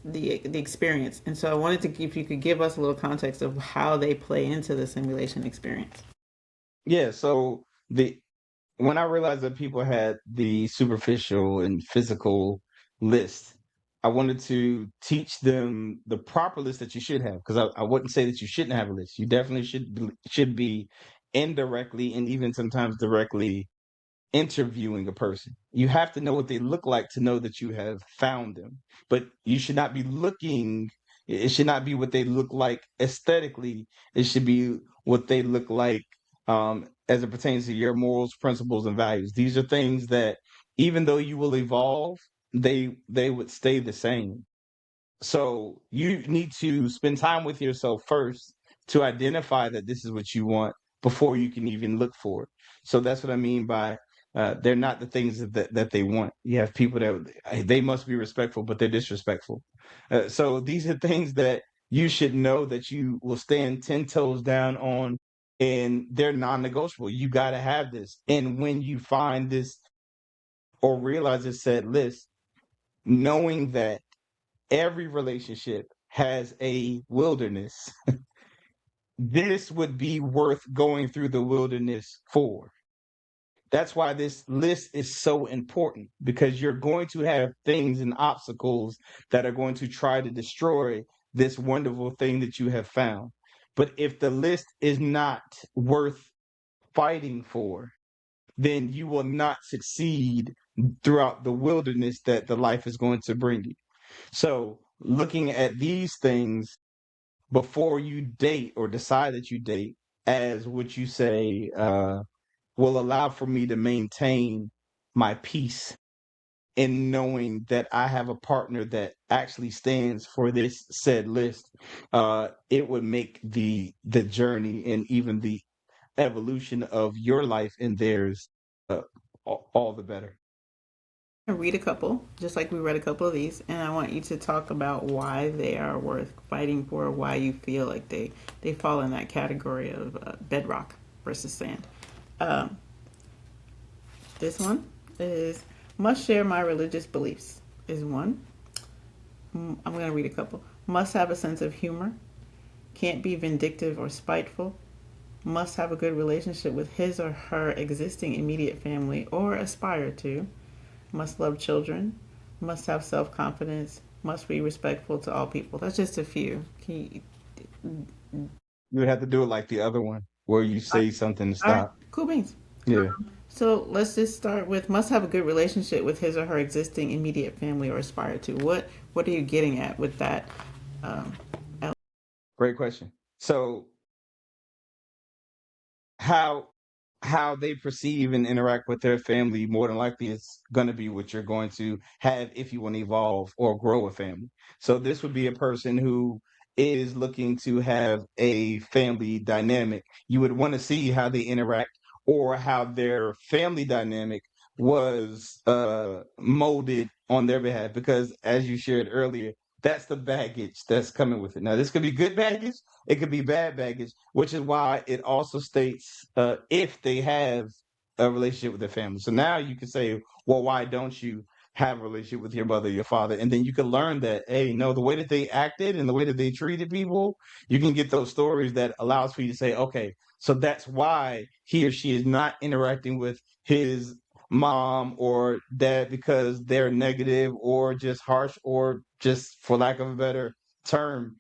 B: the experience. And so I wanted to, if you could give us a little context of how they play into the simulation experience.
A: Yeah, so the when I realized that people had the superficial and physical list, I wanted to teach them the proper list that you should have. Because I wouldn't say that you shouldn't have a list. You definitely should be indirectly and even sometimes directly interviewing a person. You have to know what they look like to know that you have found them. But you should not be looking, it should not be what they look like aesthetically. It should be what they look like as it pertains to your morals, principles, and values. These are things that even though you will evolve, they would stay the same. So you need to spend time with yourself first to identify that this is what you want before you can even look for it. So that's what I mean by they're not the things that they want. You have people that they must be respectful, but they're disrespectful. So these are things that you should know that you will stand 10 toes down on, and they're non-negotiable. You got to have this. And when you find this or realize it's said list, knowing that every relationship has a wilderness. This would be worth going through the wilderness for. That's why this list is so important, because you're going to have things and obstacles that are going to try to destroy this wonderful thing that you have found. But if the list is not worth fighting for, then you will not succeed throughout the wilderness that the life is going to bring you. So, looking at these things before you date or decide that you date, as what you say, will allow for me to maintain my peace in knowing that I have a partner that actually stands for this said list. It would make the journey and even the evolution of your life and theirs all the better.
B: And read a couple, just like we read a couple of these, and I want you to talk about why they are worth fighting for, why you feel like they fall in that category of bedrock versus sand. Um, this one is must share my religious beliefs is one. I'm going to read a couple. Must have a sense of humor. Can't be vindictive or spiteful. Must have a good relationship with his or her existing immediate family or aspire to. Must love children. Must have self confidence. Must be respectful to all people. That's just a few.
A: You would have to do it like the other one, where you say something to
B: All right,
A: stop.
B: cool beans.
A: Yeah.
B: So let's just start with must have a good relationship with his or her existing immediate family or aspire to. What are you getting at with that?
A: Great question. So how how they perceive and interact with their family more than likely is going to be what you're going to have if you want to evolve or grow a family. So this would be a person who is looking to have a family dynamic. You would want to see how they interact or how their family dynamic was molded on their behalf, because as you shared earlier, that's the baggage that's coming with it. Now this could be good baggage, it could be bad baggage, which is why it also states if they have a relationship with their family. So now you can say, well, why don't you have a relationship with your mother, your father? And then you can learn that, hey, no, the way that they acted and the way that they treated people, you can get those stories that allows for you to say, okay, so that's why he or she is not interacting with his mom or dad because they're negative or just harsh or just, for lack of a better term,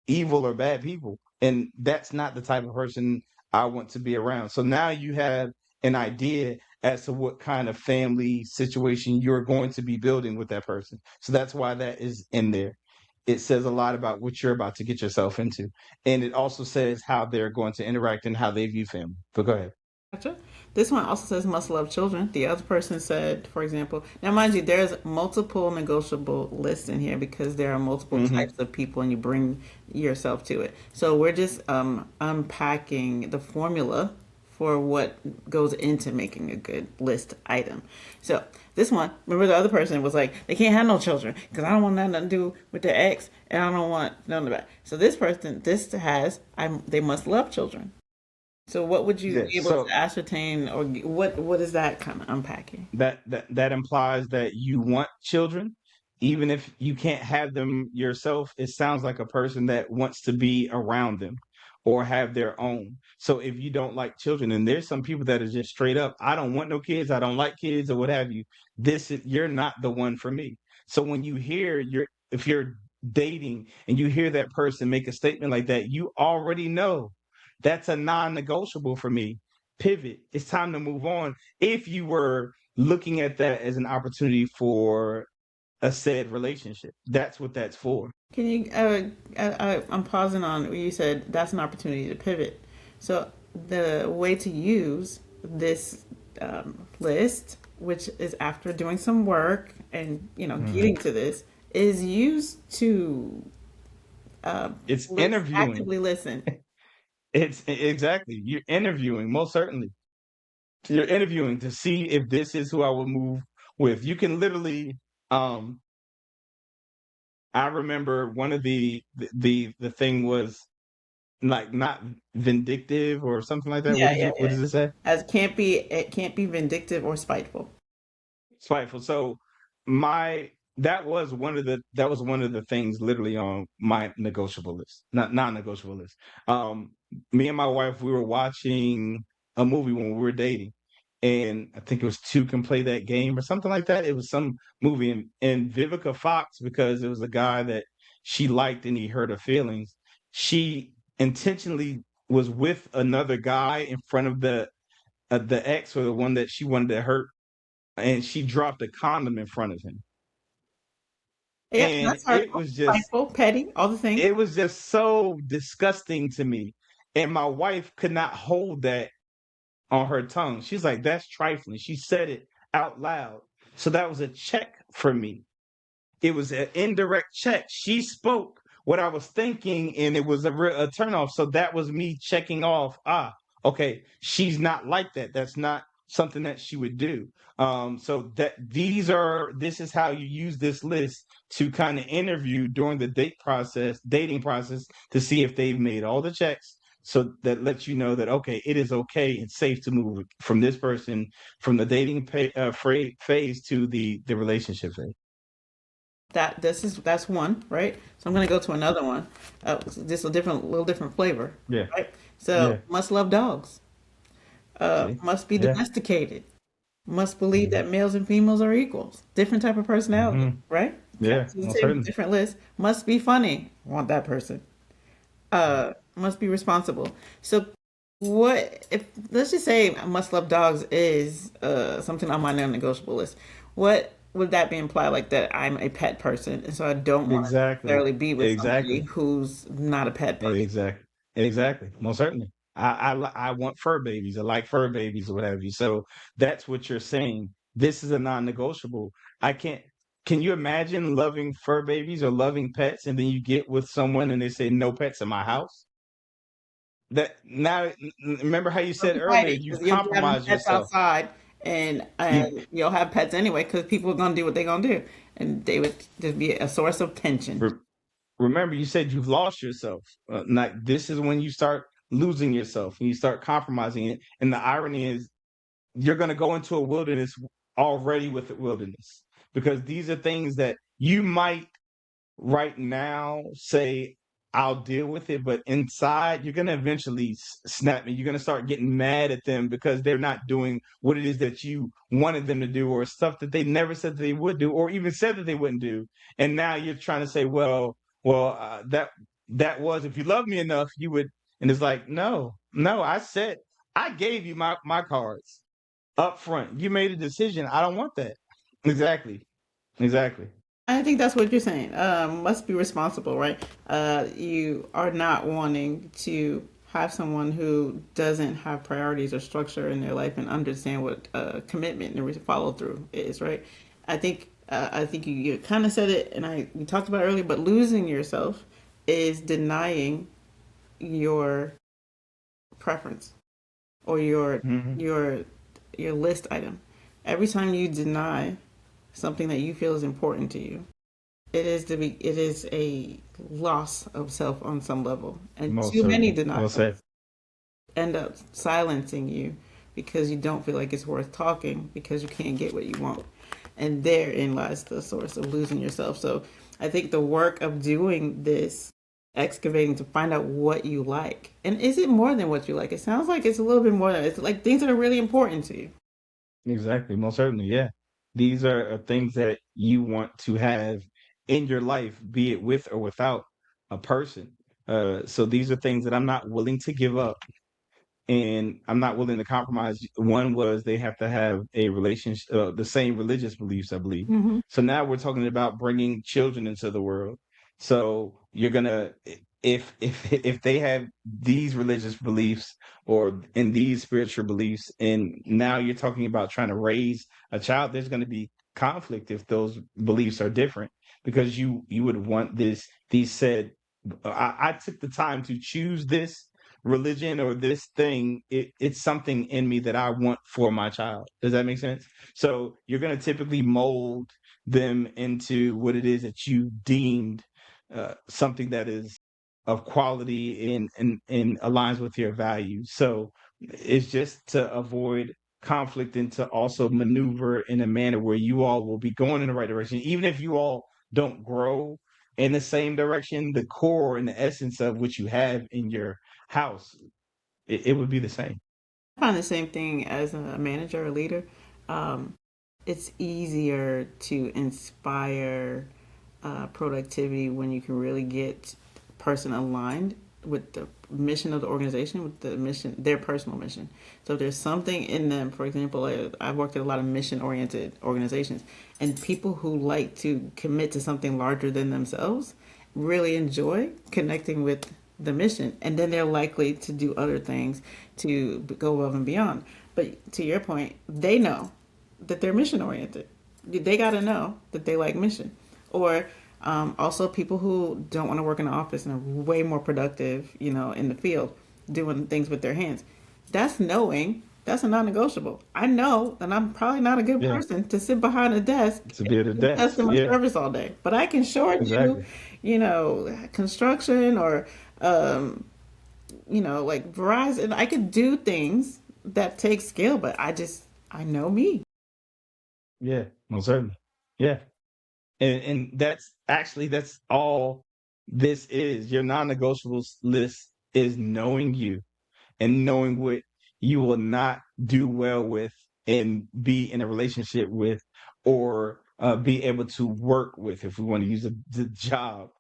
A: evil or bad people. And that's not the type of person I want to be around. So now you have an idea as to what kind of family situation you're going to be building with that person. So that's why that is in there. It says a lot about what you're about to get yourself into. And it also says how they're going to interact and how they view family. But go ahead.
B: Gotcha. This one also says must love children. The other person said, for example, now mind you, there's multiple negotiable lists in here because there are multiple
A: Hmm.
B: types of people and you bring yourself to it. So we're just unpacking the formula for what goes into making a good list item. So this one, remember the other person was like, they can't have no children because I don't want nothing to do with their ex and I don't want none of that. So this person, this has, they must love children. So what would you be
A: Yes.
B: able
A: So
B: to ascertain, or what is that kind of unpacking?
A: that implies that you want children, even if you can't have them yourself. It sounds like a person that wants to be around them or have their own. So if you don't like children, and there's some people that are just straight up, I don't want no kids, I don't like kids, or what have you, you're not the one for me. So when you hear if you're dating and you hear that person make a statement like that, you already know that's a non-negotiable for me. Pivot, it's time to move on. If you were looking at that as an opportunity for a said relationship, that's what that's for.
B: Can you? I'm pausing on where you said that's an opportunity to pivot. So the way to use this list, which is after doing some work and
A: Mhm.
B: getting to this, is used to
A: It's interviewing.
B: actively listen.
A: Exactly, you're interviewing, most certainly. You're interviewing to see if this is who I would move with. You can literally, um, I remember one of the thing was like not vindictive or something like that.
B: Yeah, yeah,
A: What
B: yeah.
A: does it say?
B: As it can't be vindictive or spiteful.
A: Spiteful. So my that was one of the things literally on my negotiable list, not non-negotiable list. Um, Me and my wife, we were watching a movie when we were dating, and I think it was Two Can Play That Game or something like that. It was some movie, and Vivica Fox, because it was a guy that she liked and he hurt her feelings. She intentionally was with another guy in front of the ex, or the one that she wanted to hurt, and she dropped a condom in front of him.
B: Yep,
A: And
B: that's hurtful, spiteful, petty, all the things.
A: it was just so disgusting to me. And my wife could not hold that on her tongue. She's like, that's trifling. She said it out loud. So that was a check for me. It was an indirect check. She spoke what I was thinking, and it was a turnoff. So that was me checking off. Ah, okay, she's not like that. That's not something that she would do. So this is how you use this list to kind of interview during the dating process, to see if they've made all the checks. So that lets you know that, okay, it is okay and safe to move from this person, from the phase to the relationship phase.
B: That's one, right? So I'm going to go to another one. Just a little different flavor,
A: Yeah.
B: right? So
A: Yeah.
B: must love dogs.
A: See?
B: Must be
A: Yeah.
B: domesticated. Must believe
A: Mhm.
B: that males and females are equals. Different type of personality,
A: Mhm.
B: right? Kind
A: Yeah,
B: of the
A: most
B: same,
A: certainly.
B: different list. Must be funny. Want that person. Must be responsible. So what if, let's just say must love dogs is something on my non-negotiable list. What would that be implied like that I'm a pet person, and so I don't want to
A: Exactly.
B: necessarily be with somebody
A: Exactly.
B: who's not a pet person?
A: Exactly. Exactly. Most certainly. I want fur babies. I like fur babies or what have you. So that's what you're saying. This is a non-negotiable. I can't. Can you imagine loving fur babies or loving pets, and then you get with someone and they say no pets in my house? That now, remember how you
B: Don't
A: said
B: be
A: earlier,
B: fighting
A: you've
B: because you'll be having
A: compromised
B: pets
A: yourself.
B: outside, and
A: You
B: you'll have pets anyway because people are gonna do what they're gonna do, and they would just be a source of tension.
A: re- remember you said you've lost yourself. Like this is when you start losing yourself and you start compromising it. And the irony is you're going to go into a wilderness already with the wilderness because these are things that you might right now say I'll deal with it, but inside you're going to eventually snap and you're going to start getting mad at them because they're not doing what it is that you wanted them to do or stuff that they never said that they would do or even said that they wouldn't do. And now you're trying to say, that was if you love me enough, you would. And it's like, no, I said I gave you my cards up front. You made a decision. I don't want that. Exactly. Exactly.
B: I think that's what you're saying. Must be responsible, right? You are not wanting to have someone who doesn't have priorities or structure in their life and understand what commitment and follow through is, right? I think you kind of said it, and we talked about it earlier. But losing yourself is denying your preference or
A: Hmm.
B: your your list item. Every time you deny something that you feel is important to you, it is a loss of self on some level, and
A: Most
B: too many
A: certainly. Well
B: denials
A: said.
B: end up silencing you because you don't feel like it's worth talking because you can't get what you want, and therein lies the source of losing yourself. So I think the work of doing this excavating to find out what you like, and is it more than what you like? It sounds like it's a little bit more than it's like things that are really important to you.
A: Exactly. Most certainly. Yeah. These are things that you want to have in your life, be it with or without a person. So these are things that I'm not willing to give up and I'm not willing to compromise. One was they have to have a relationship, the same religious beliefs, I believe.
B: Mm-hmm.
A: So now we're talking about bringing children into the world. So you're gonna, if they have these religious beliefs or in these spiritual beliefs, and now you're talking about trying to raise a child, there's going to be conflict if those beliefs are different because you would want these said. I took the time to choose this religion or this thing, it's something in me that I want for my child. Does that make sense? So you're going to typically mold them into what it is that you deemed something that is of quality and aligns with your values. So it's just to avoid conflict and to also maneuver in a manner where you all will be going in the right direction, even if you all don't grow in the same direction. The core and the essence of what you have in your house, it would be the same.
B: I find the same thing as a manager or leader. Um, it's easier to inspire productivity when you can really get person aligned with the mission of the organization, with the mission, their personal mission. So if there's something in them, for example, I've worked at a lot of mission oriented organizations, and people who like to commit to something larger than themselves really enjoy connecting with the mission, and then they're likely to do other things to go above and beyond. But to your point, they know that they're mission oriented. They got to know that they like mission. Or also people who don't want to work in the office and are way more productive, in the field, doing things with their hands. That's knowing. That's a non-negotiable. I know that I'm probably not a good
A: Yeah,
B: person to sit behind a desk
A: to be at a
B: and do
A: desk.
B: customer
A: Yeah,
B: service all day, but I can sure do,
A: exactly.
B: construction or um, like Verizon. I could do things that take skill, but I know me.
A: Yeah, most certainly. Yeah, and that's all this is. Your non-negotiables list is knowing you and knowing what you will not do well with and be in a relationship with or be able to work with if we want to use the job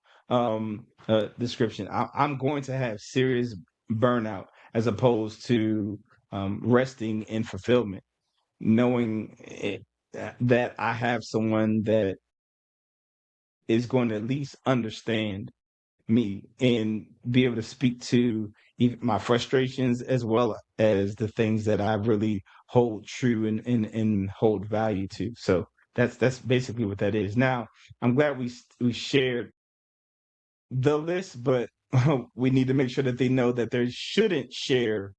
A: description. I'm going to have serious burnout as opposed to resting in fulfillment, knowing it. that I have someone that is going to at least understand me and be able to speak to my frustrations as well as the things that I really hold true and hold value to. So that's basically what that is. Now, I'm glad we shared the list, but we need to make sure that they know that they shouldn't share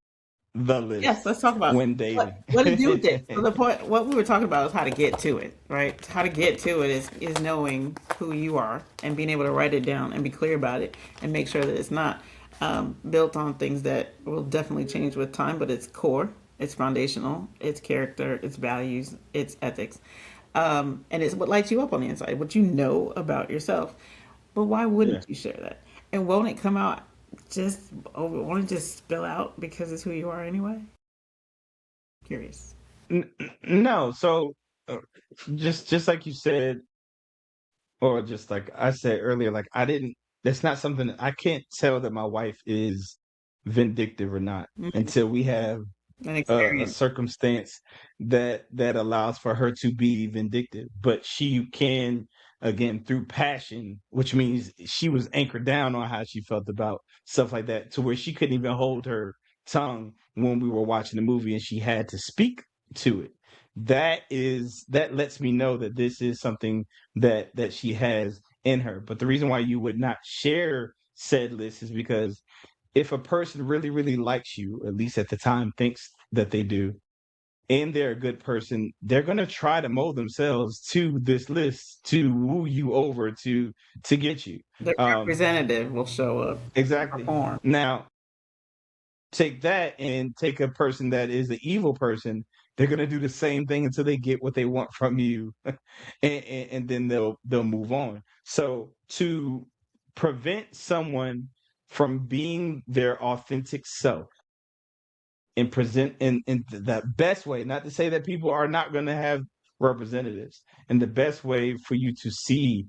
A: the
B: Yes,
A: list
B: let's talk about
A: when dating.
B: what to do with it. So the point, what we were talking about is how to get to it, right? How to get to it is knowing who you are and being able to write it down and be clear about it and make sure that it's not built on things that will definitely change with time, but it's core, it's foundational, it's character, it's values, it's ethics, and it's what lights you up on the inside, what you know about yourself. But why
A: Yeah.
B: wouldn't you share that? And won't it come out just, won't it just spill out because it's who you are anyway? Curious.
A: No, so uh, just like you said, or just like I said earlier, like I didn't. That's not something that I can't tell that my wife is vindictive or not
B: Mm,
A: until we have
B: an
A: a
B: experience.
A: circumstance that allows for her to be vindictive. But she can, again, through passion, which means she was anchored down on how she felt about stuff like that, to where she couldn't even hold her tongue when we were watching the movie, and she had to speak to it. That lets me know that this is something that she has in her. But the reason why you would not share said list is because if a person really, really likes you, at least at the time thinks that they do, and they're a good person, they're gonna try to mold themselves to this list to woo you over to get you.
B: The
A: Um,
B: representative will show up and
A: exactly.
B: perform.
A: Now, take that and take a person that is the evil person, they're gonna do the same thing until they get what they want from you, and then they'll move on. So to prevent someone from being their authentic self and present in the best way. Not to say that people are not going to have representatives. And the best way for you to see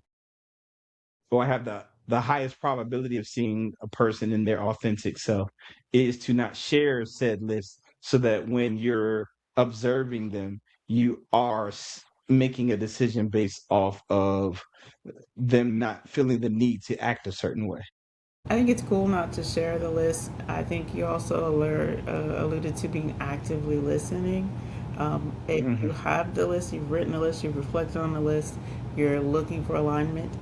A: or have the highest probability of seeing a person in their authentic self is to not share said list, so that when you're observing them, you are making a decision based off of them not feeling the need to act a certain way.
B: I think it's cool not to share the list. I think you also alluded to being actively listening. If you
A: Hmm.
B: have the list, you've written the list, you've reflected on the list, you're looking for alignment.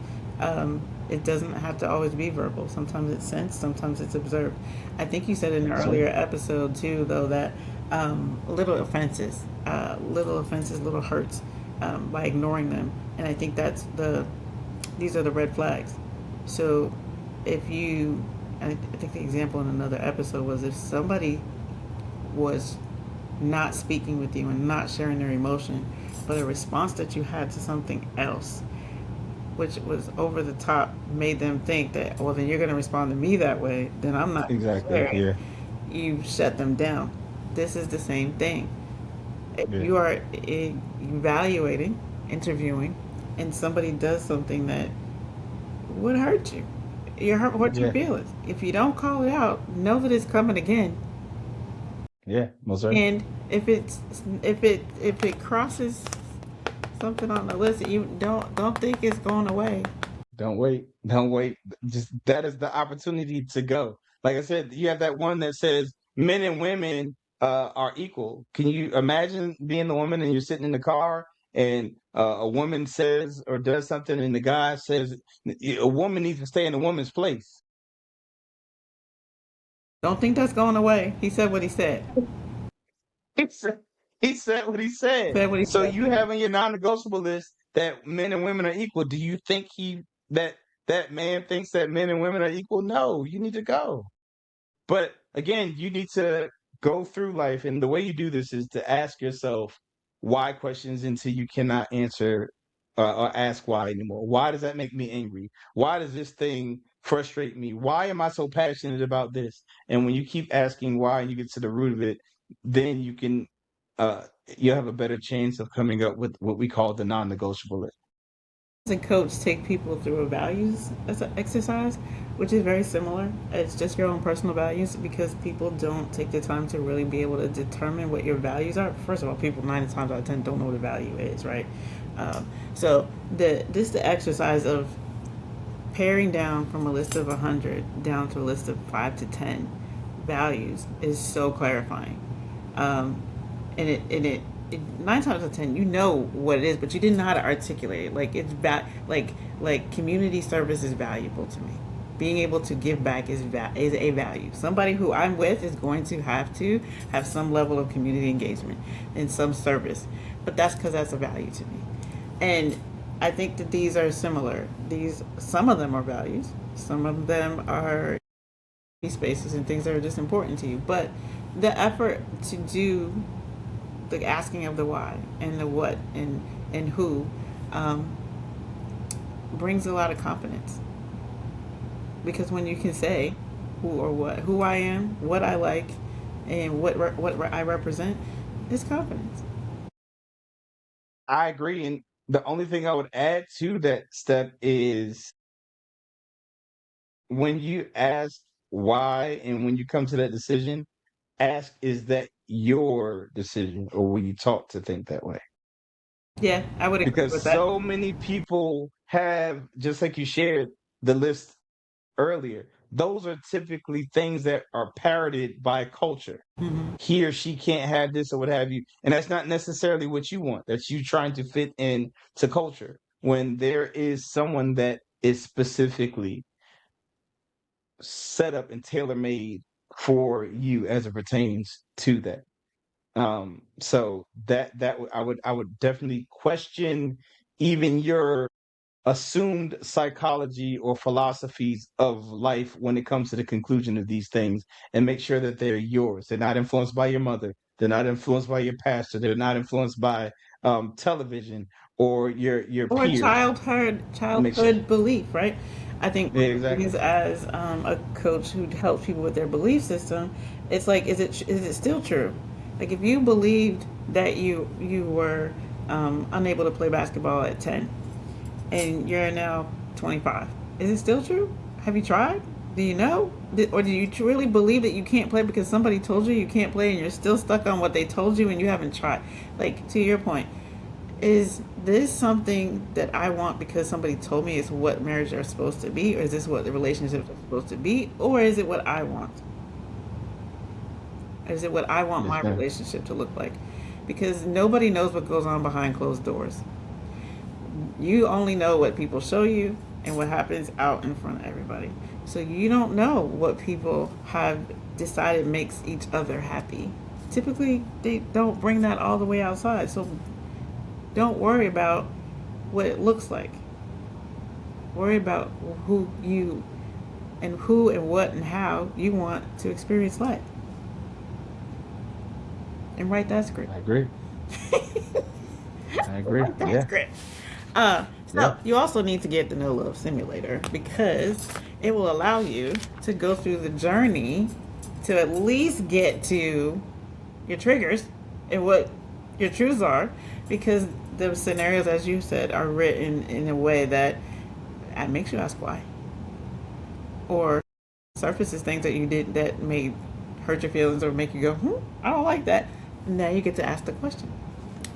B: It doesn't have to always be verbal. Sometimes it's sensed, sometimes it's observed. I think you said in an
A: That's right.
B: earlier episode too, though, that little offenses, little hurts, by ignoring them, and I think these are the red flags. So if you, I think the example in another episode was if somebody was not speaking with you and not sharing their emotion, but a response that you had to something else, which was over the top, made them think that, well, then you're going to respond to me that way, then I'm not going to
A: Exactly.
B: share it.
A: Yeah.
B: You shut them down. This is the same thing. If
A: Yeah.
B: you are evaluating, interviewing, and somebody does something that would hurt you, hurt your
A: Yeah.
B: feelings. If you don't call it out, know that it's coming again.
A: Yeah. Most certainly.
B: And if it crosses something on the list, you don't think it's going away.
A: Don't wait. Don't wait. Just that is the opportunity to go. Like I said, you have that one that says men and women are equal. Can you imagine being the woman and you're sitting in the car and a woman says or does something and the guy says a woman needs to stay in a woman's place?
B: Don't think that's going away. He said what he said.
A: He said, he said what he said.
B: Said what he
A: So
B: said.
A: you have on your non-negotiable list that men and women are equal. Do you think that that man thinks that men and women are equal? No, you need to go. But again, you need to go through life, and the way you do this is to ask yourself why questions until you cannot answer or ask why anymore. Why does that make me angry? Why does this thing frustrate me? Why am I so passionate about this? And when you keep asking why and you get to the root of it, then you can uh, you have a better chance of coming up with what we call the non-negotiable list.
B: As a coach, take people through a values as an exercise, which is very similar. It's just your own personal values because people don't take the time to really be able to determine what your values are. First of all, people 9 times out of 10 don't know what a value is, right? So the exercise of paring down from a list of 100 down to a list of 5 to 10 values is so clarifying. Um, and it 9 times out of 10 you know what it is, but you didn't know how to articulate it. Like like community service is valuable to me. Being able to give back is a value. Somebody who I'm with is going to have some level of community engagement and some service, but that's because that's a value to me. And I think that these are similar. These Some of them are values, some of them are spaces and things that are just important to you. But the effort to do the asking of the why and the what and who um, brings a lot of confidence, because when you can say who I am, what I like, and what I represent, it's confidence.
A: I agree. And the only thing I would add to that step is when you ask why and when you come to that decision, ask, is that your decision or were you taught to think that way?
B: Yeah, I would agree
A: Because
B: with that.
A: so many people have, just like you shared the list earlier, those are typically things that are parroted by culture.
B: Mm-hmm.
A: He or she can't have this or what have you. And that's not necessarily what you want. That's you trying to fit in to culture. When there is someone that is specifically set up and tailor made for you as it pertains to that. So I would definitely question even your assumed psychology or philosophies of life when it comes to the conclusion of these things, and make sure that they're yours. They're not influenced by your mother. They're not influenced by your pastor. They're not influenced by television or your
B: Or
A: peers. Make sure.
B: childhood belief, right? I think
A: Yeah,
B: one of the
A: exactly.
B: things as a coach who helps people with their belief system, it's like, is it still true? Like if you believed that you were unable to play basketball at 10, and you're now 25, is it still true? Have you tried? Do you know? Or do you truly believe that you can't play because somebody told you you can't play, and you're still stuck on what they told you and you haven't tried? Like, to your point, is this something that I want because somebody told me it's what marriage are supposed to be, or is this what the relationships are supposed to be, or is it what I want? Or is it what I want
A: Yes,
B: my
A: ma'am.
B: relationship to look like? Because nobody knows what goes on behind closed doors. You only know what people show you and what happens out in front of everybody. So you don't know what people have decided makes each other happy. Typically, they don't bring that all the way outside. So don't worry about what it looks like. Worry about who and what and how you want to experience life, and write that script.
A: I agree. I agree.
B: Write that
A: Yeah.
B: script.
A: Yeah.
B: So you also need to get the No Love Simulator, because it will allow you to go through the journey to at least get to your triggers and what your truths are, because the scenarios, as you said, are written in a way that makes you ask why, or surfaces things that you did that may hurt your feelings or make you go, I don't like that. Now you get to ask the question,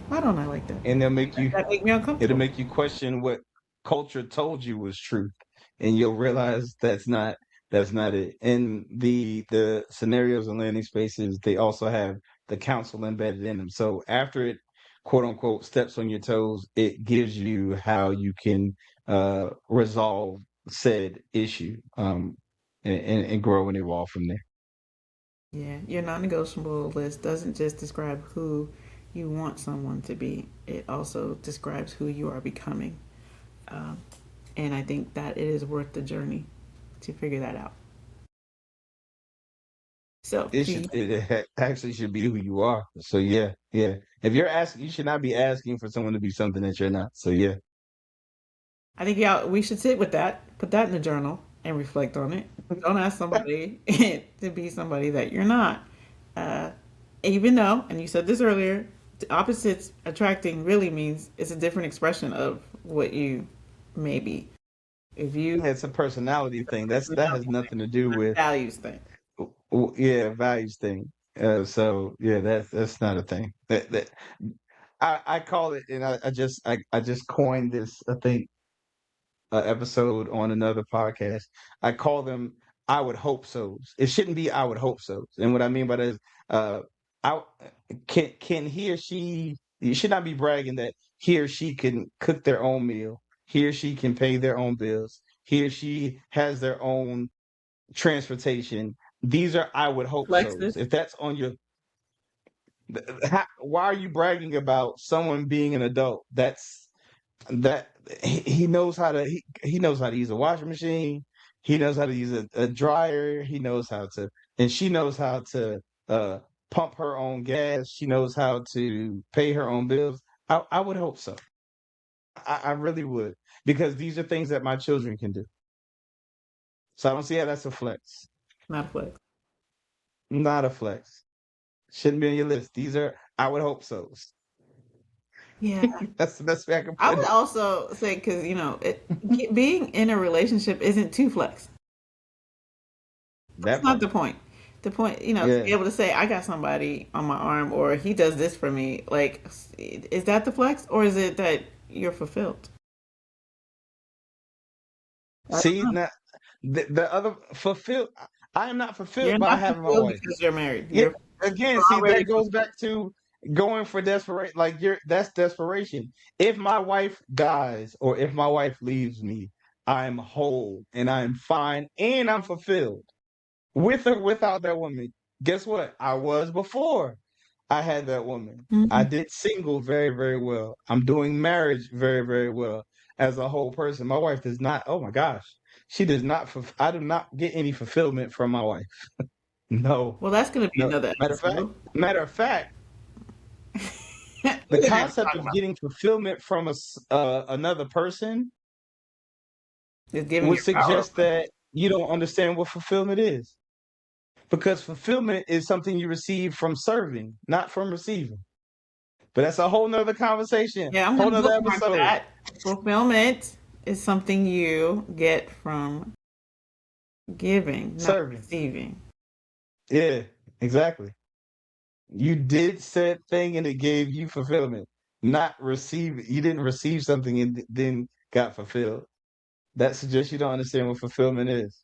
B: why don't I like that?
A: And
B: That make me
A: it'll
B: uncomfortable.
A: make you question what culture told you was truth, and you'll realize that's not it. And the scenarios and landing spaces, they also have the counsel embedded in them. So after it, quote unquote, steps on your toes, it gives you how you can resolve said issue, and grow and evolve from there.
B: Yeah, your non-negotiable list doesn't just describe who you want someone to be. It also describes who you are becoming. Um, and I think that it is worth the journey to figure that out. So,
A: It
B: do
A: should
B: you,
A: it actually should be who you are. So yeah, yeah. If you're asking, you should not be asking for someone to be something that you're not. So yeah.
B: I think, yeah, we should sit with that, put that in a journal, and reflect on it. Don't ask somebody to be somebody that you're not. Uh, Even though, and you said this earlier, the opposites attracting really means it's a different expression of what you. maybe. If you
A: It's a personality thing. That has nothing to do with
B: values thing.
A: yeah, values thing. So yeah, that's not a thing. That I call it, and I just coined this. I think episode on another podcast. I call them I would hope so's. It shouldn't be I would hope so's. And what I mean by that is uh I can he or she, you should not be bragging that he or she can cook their own meal. He or she can pay their own bills. He or she has their own transportation. These are I would hope so's.
B: Flexes.
A: If that's on your why are you bragging about someone being an adult? That he knows how to he knows how to use a washing machine. He knows how to use a dryer. He knows how to, and she knows how to uh pump her own gas. She knows how to pay her own bills. I would hope so. I really would, because these are things that my children can do. So I don't see how that's a flex.
B: Not a flex.
A: Not a flex. Shouldn't be on your list. These are I would hope so.
B: Yeah.
A: That's the best way I can
B: I
A: put
B: would
A: it.
B: also say, because, being in a relationship isn't too flex. That's
A: That
B: not the
A: part.
B: point. The point, to be
A: Yeah.
B: able to say, I got somebody on my arm, or he does this for me. Like, is that the flex, or is it that you're fulfilled? I don't
A: See,
B: know.
A: now the other fulfilled. I am not
B: You're
A: fulfilled by
B: not
A: having my
B: fulfilled
A: wife.
B: because you're married.
A: Yeah,
B: You're
A: again, see
B: already
A: that goes back to going for desperation. Like you're that's desperation. If my wife dies or if my wife leaves me, I'm whole and I'm fine and I'm fulfilled with or without that woman. Guess what? I was before I had that woman. I
B: fulfilled.
A: did single very, very well. I'm doing marriage very, very well as a whole person. My wife does not. Oh my gosh, she does not. I do not get any fulfillment from my wife. No,
B: Well, that's going to be
A: no.
B: another episode.
A: Matter of fact, the
B: We're gonna have to
A: concept
B: talk
A: of
B: about
A: getting fulfillment from another person
B: is giving
A: would
B: your power
A: suggest
B: away.
A: that you don't understand what fulfillment is, because fulfillment is something you receive from serving, not from receiving. But that's a whole nother conversation,
B: Yeah, I'm
A: whole
B: going to
A: nother
B: bookmark
A: episode.
B: that. Fulfillment is something you get from giving, not
A: Serving.
B: receiving.
A: Yeah, exactly. You did said thing and it gave you fulfillment. Not receive. You didn't receive something and then got fulfilled. That suggests you don't understand what fulfillment is.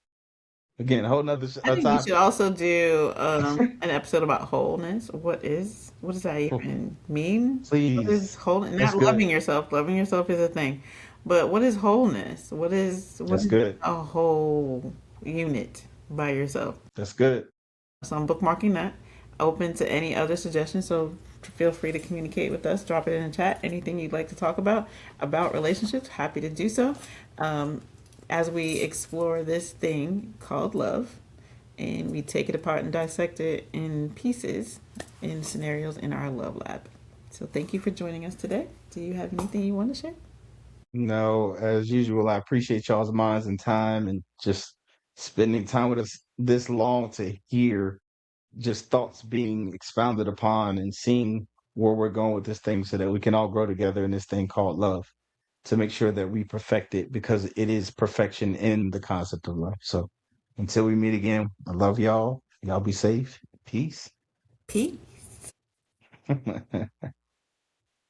A: Again, a whole nother
B: I think we should
A: topic.
B: also do an episode about wholeness. What does that even mean? What is
A: Please.
B: wholeness?
A: That's
B: Not
A: good.
B: loving yourself. Loving yourself is a thing, but what is wholeness? What
A: That's
B: is
A: good.
B: a whole unit by yourself?
A: That's good.
B: So I'm bookmarking that. Open to any other suggestions. So feel free to communicate with us. Drop it in the chat. Anything you'd like to talk about relationships, happy to do so. Um, as we explore this thing called love, and we take it apart and dissect it in pieces in scenarios in our love lab. So thank you for joining us today. Do you have anything you want to share?
A: No, as usual, I appreciate y'all's minds and time and just spending time with us this long to hear just thoughts being expounded upon and seeing where we're going with this thing so that we can all grow together in this thing called love, to make sure that we perfect it, because it is perfection in the concept of love. So until we meet again, I love y'all. Y'all be safe. Peace.
B: Peace.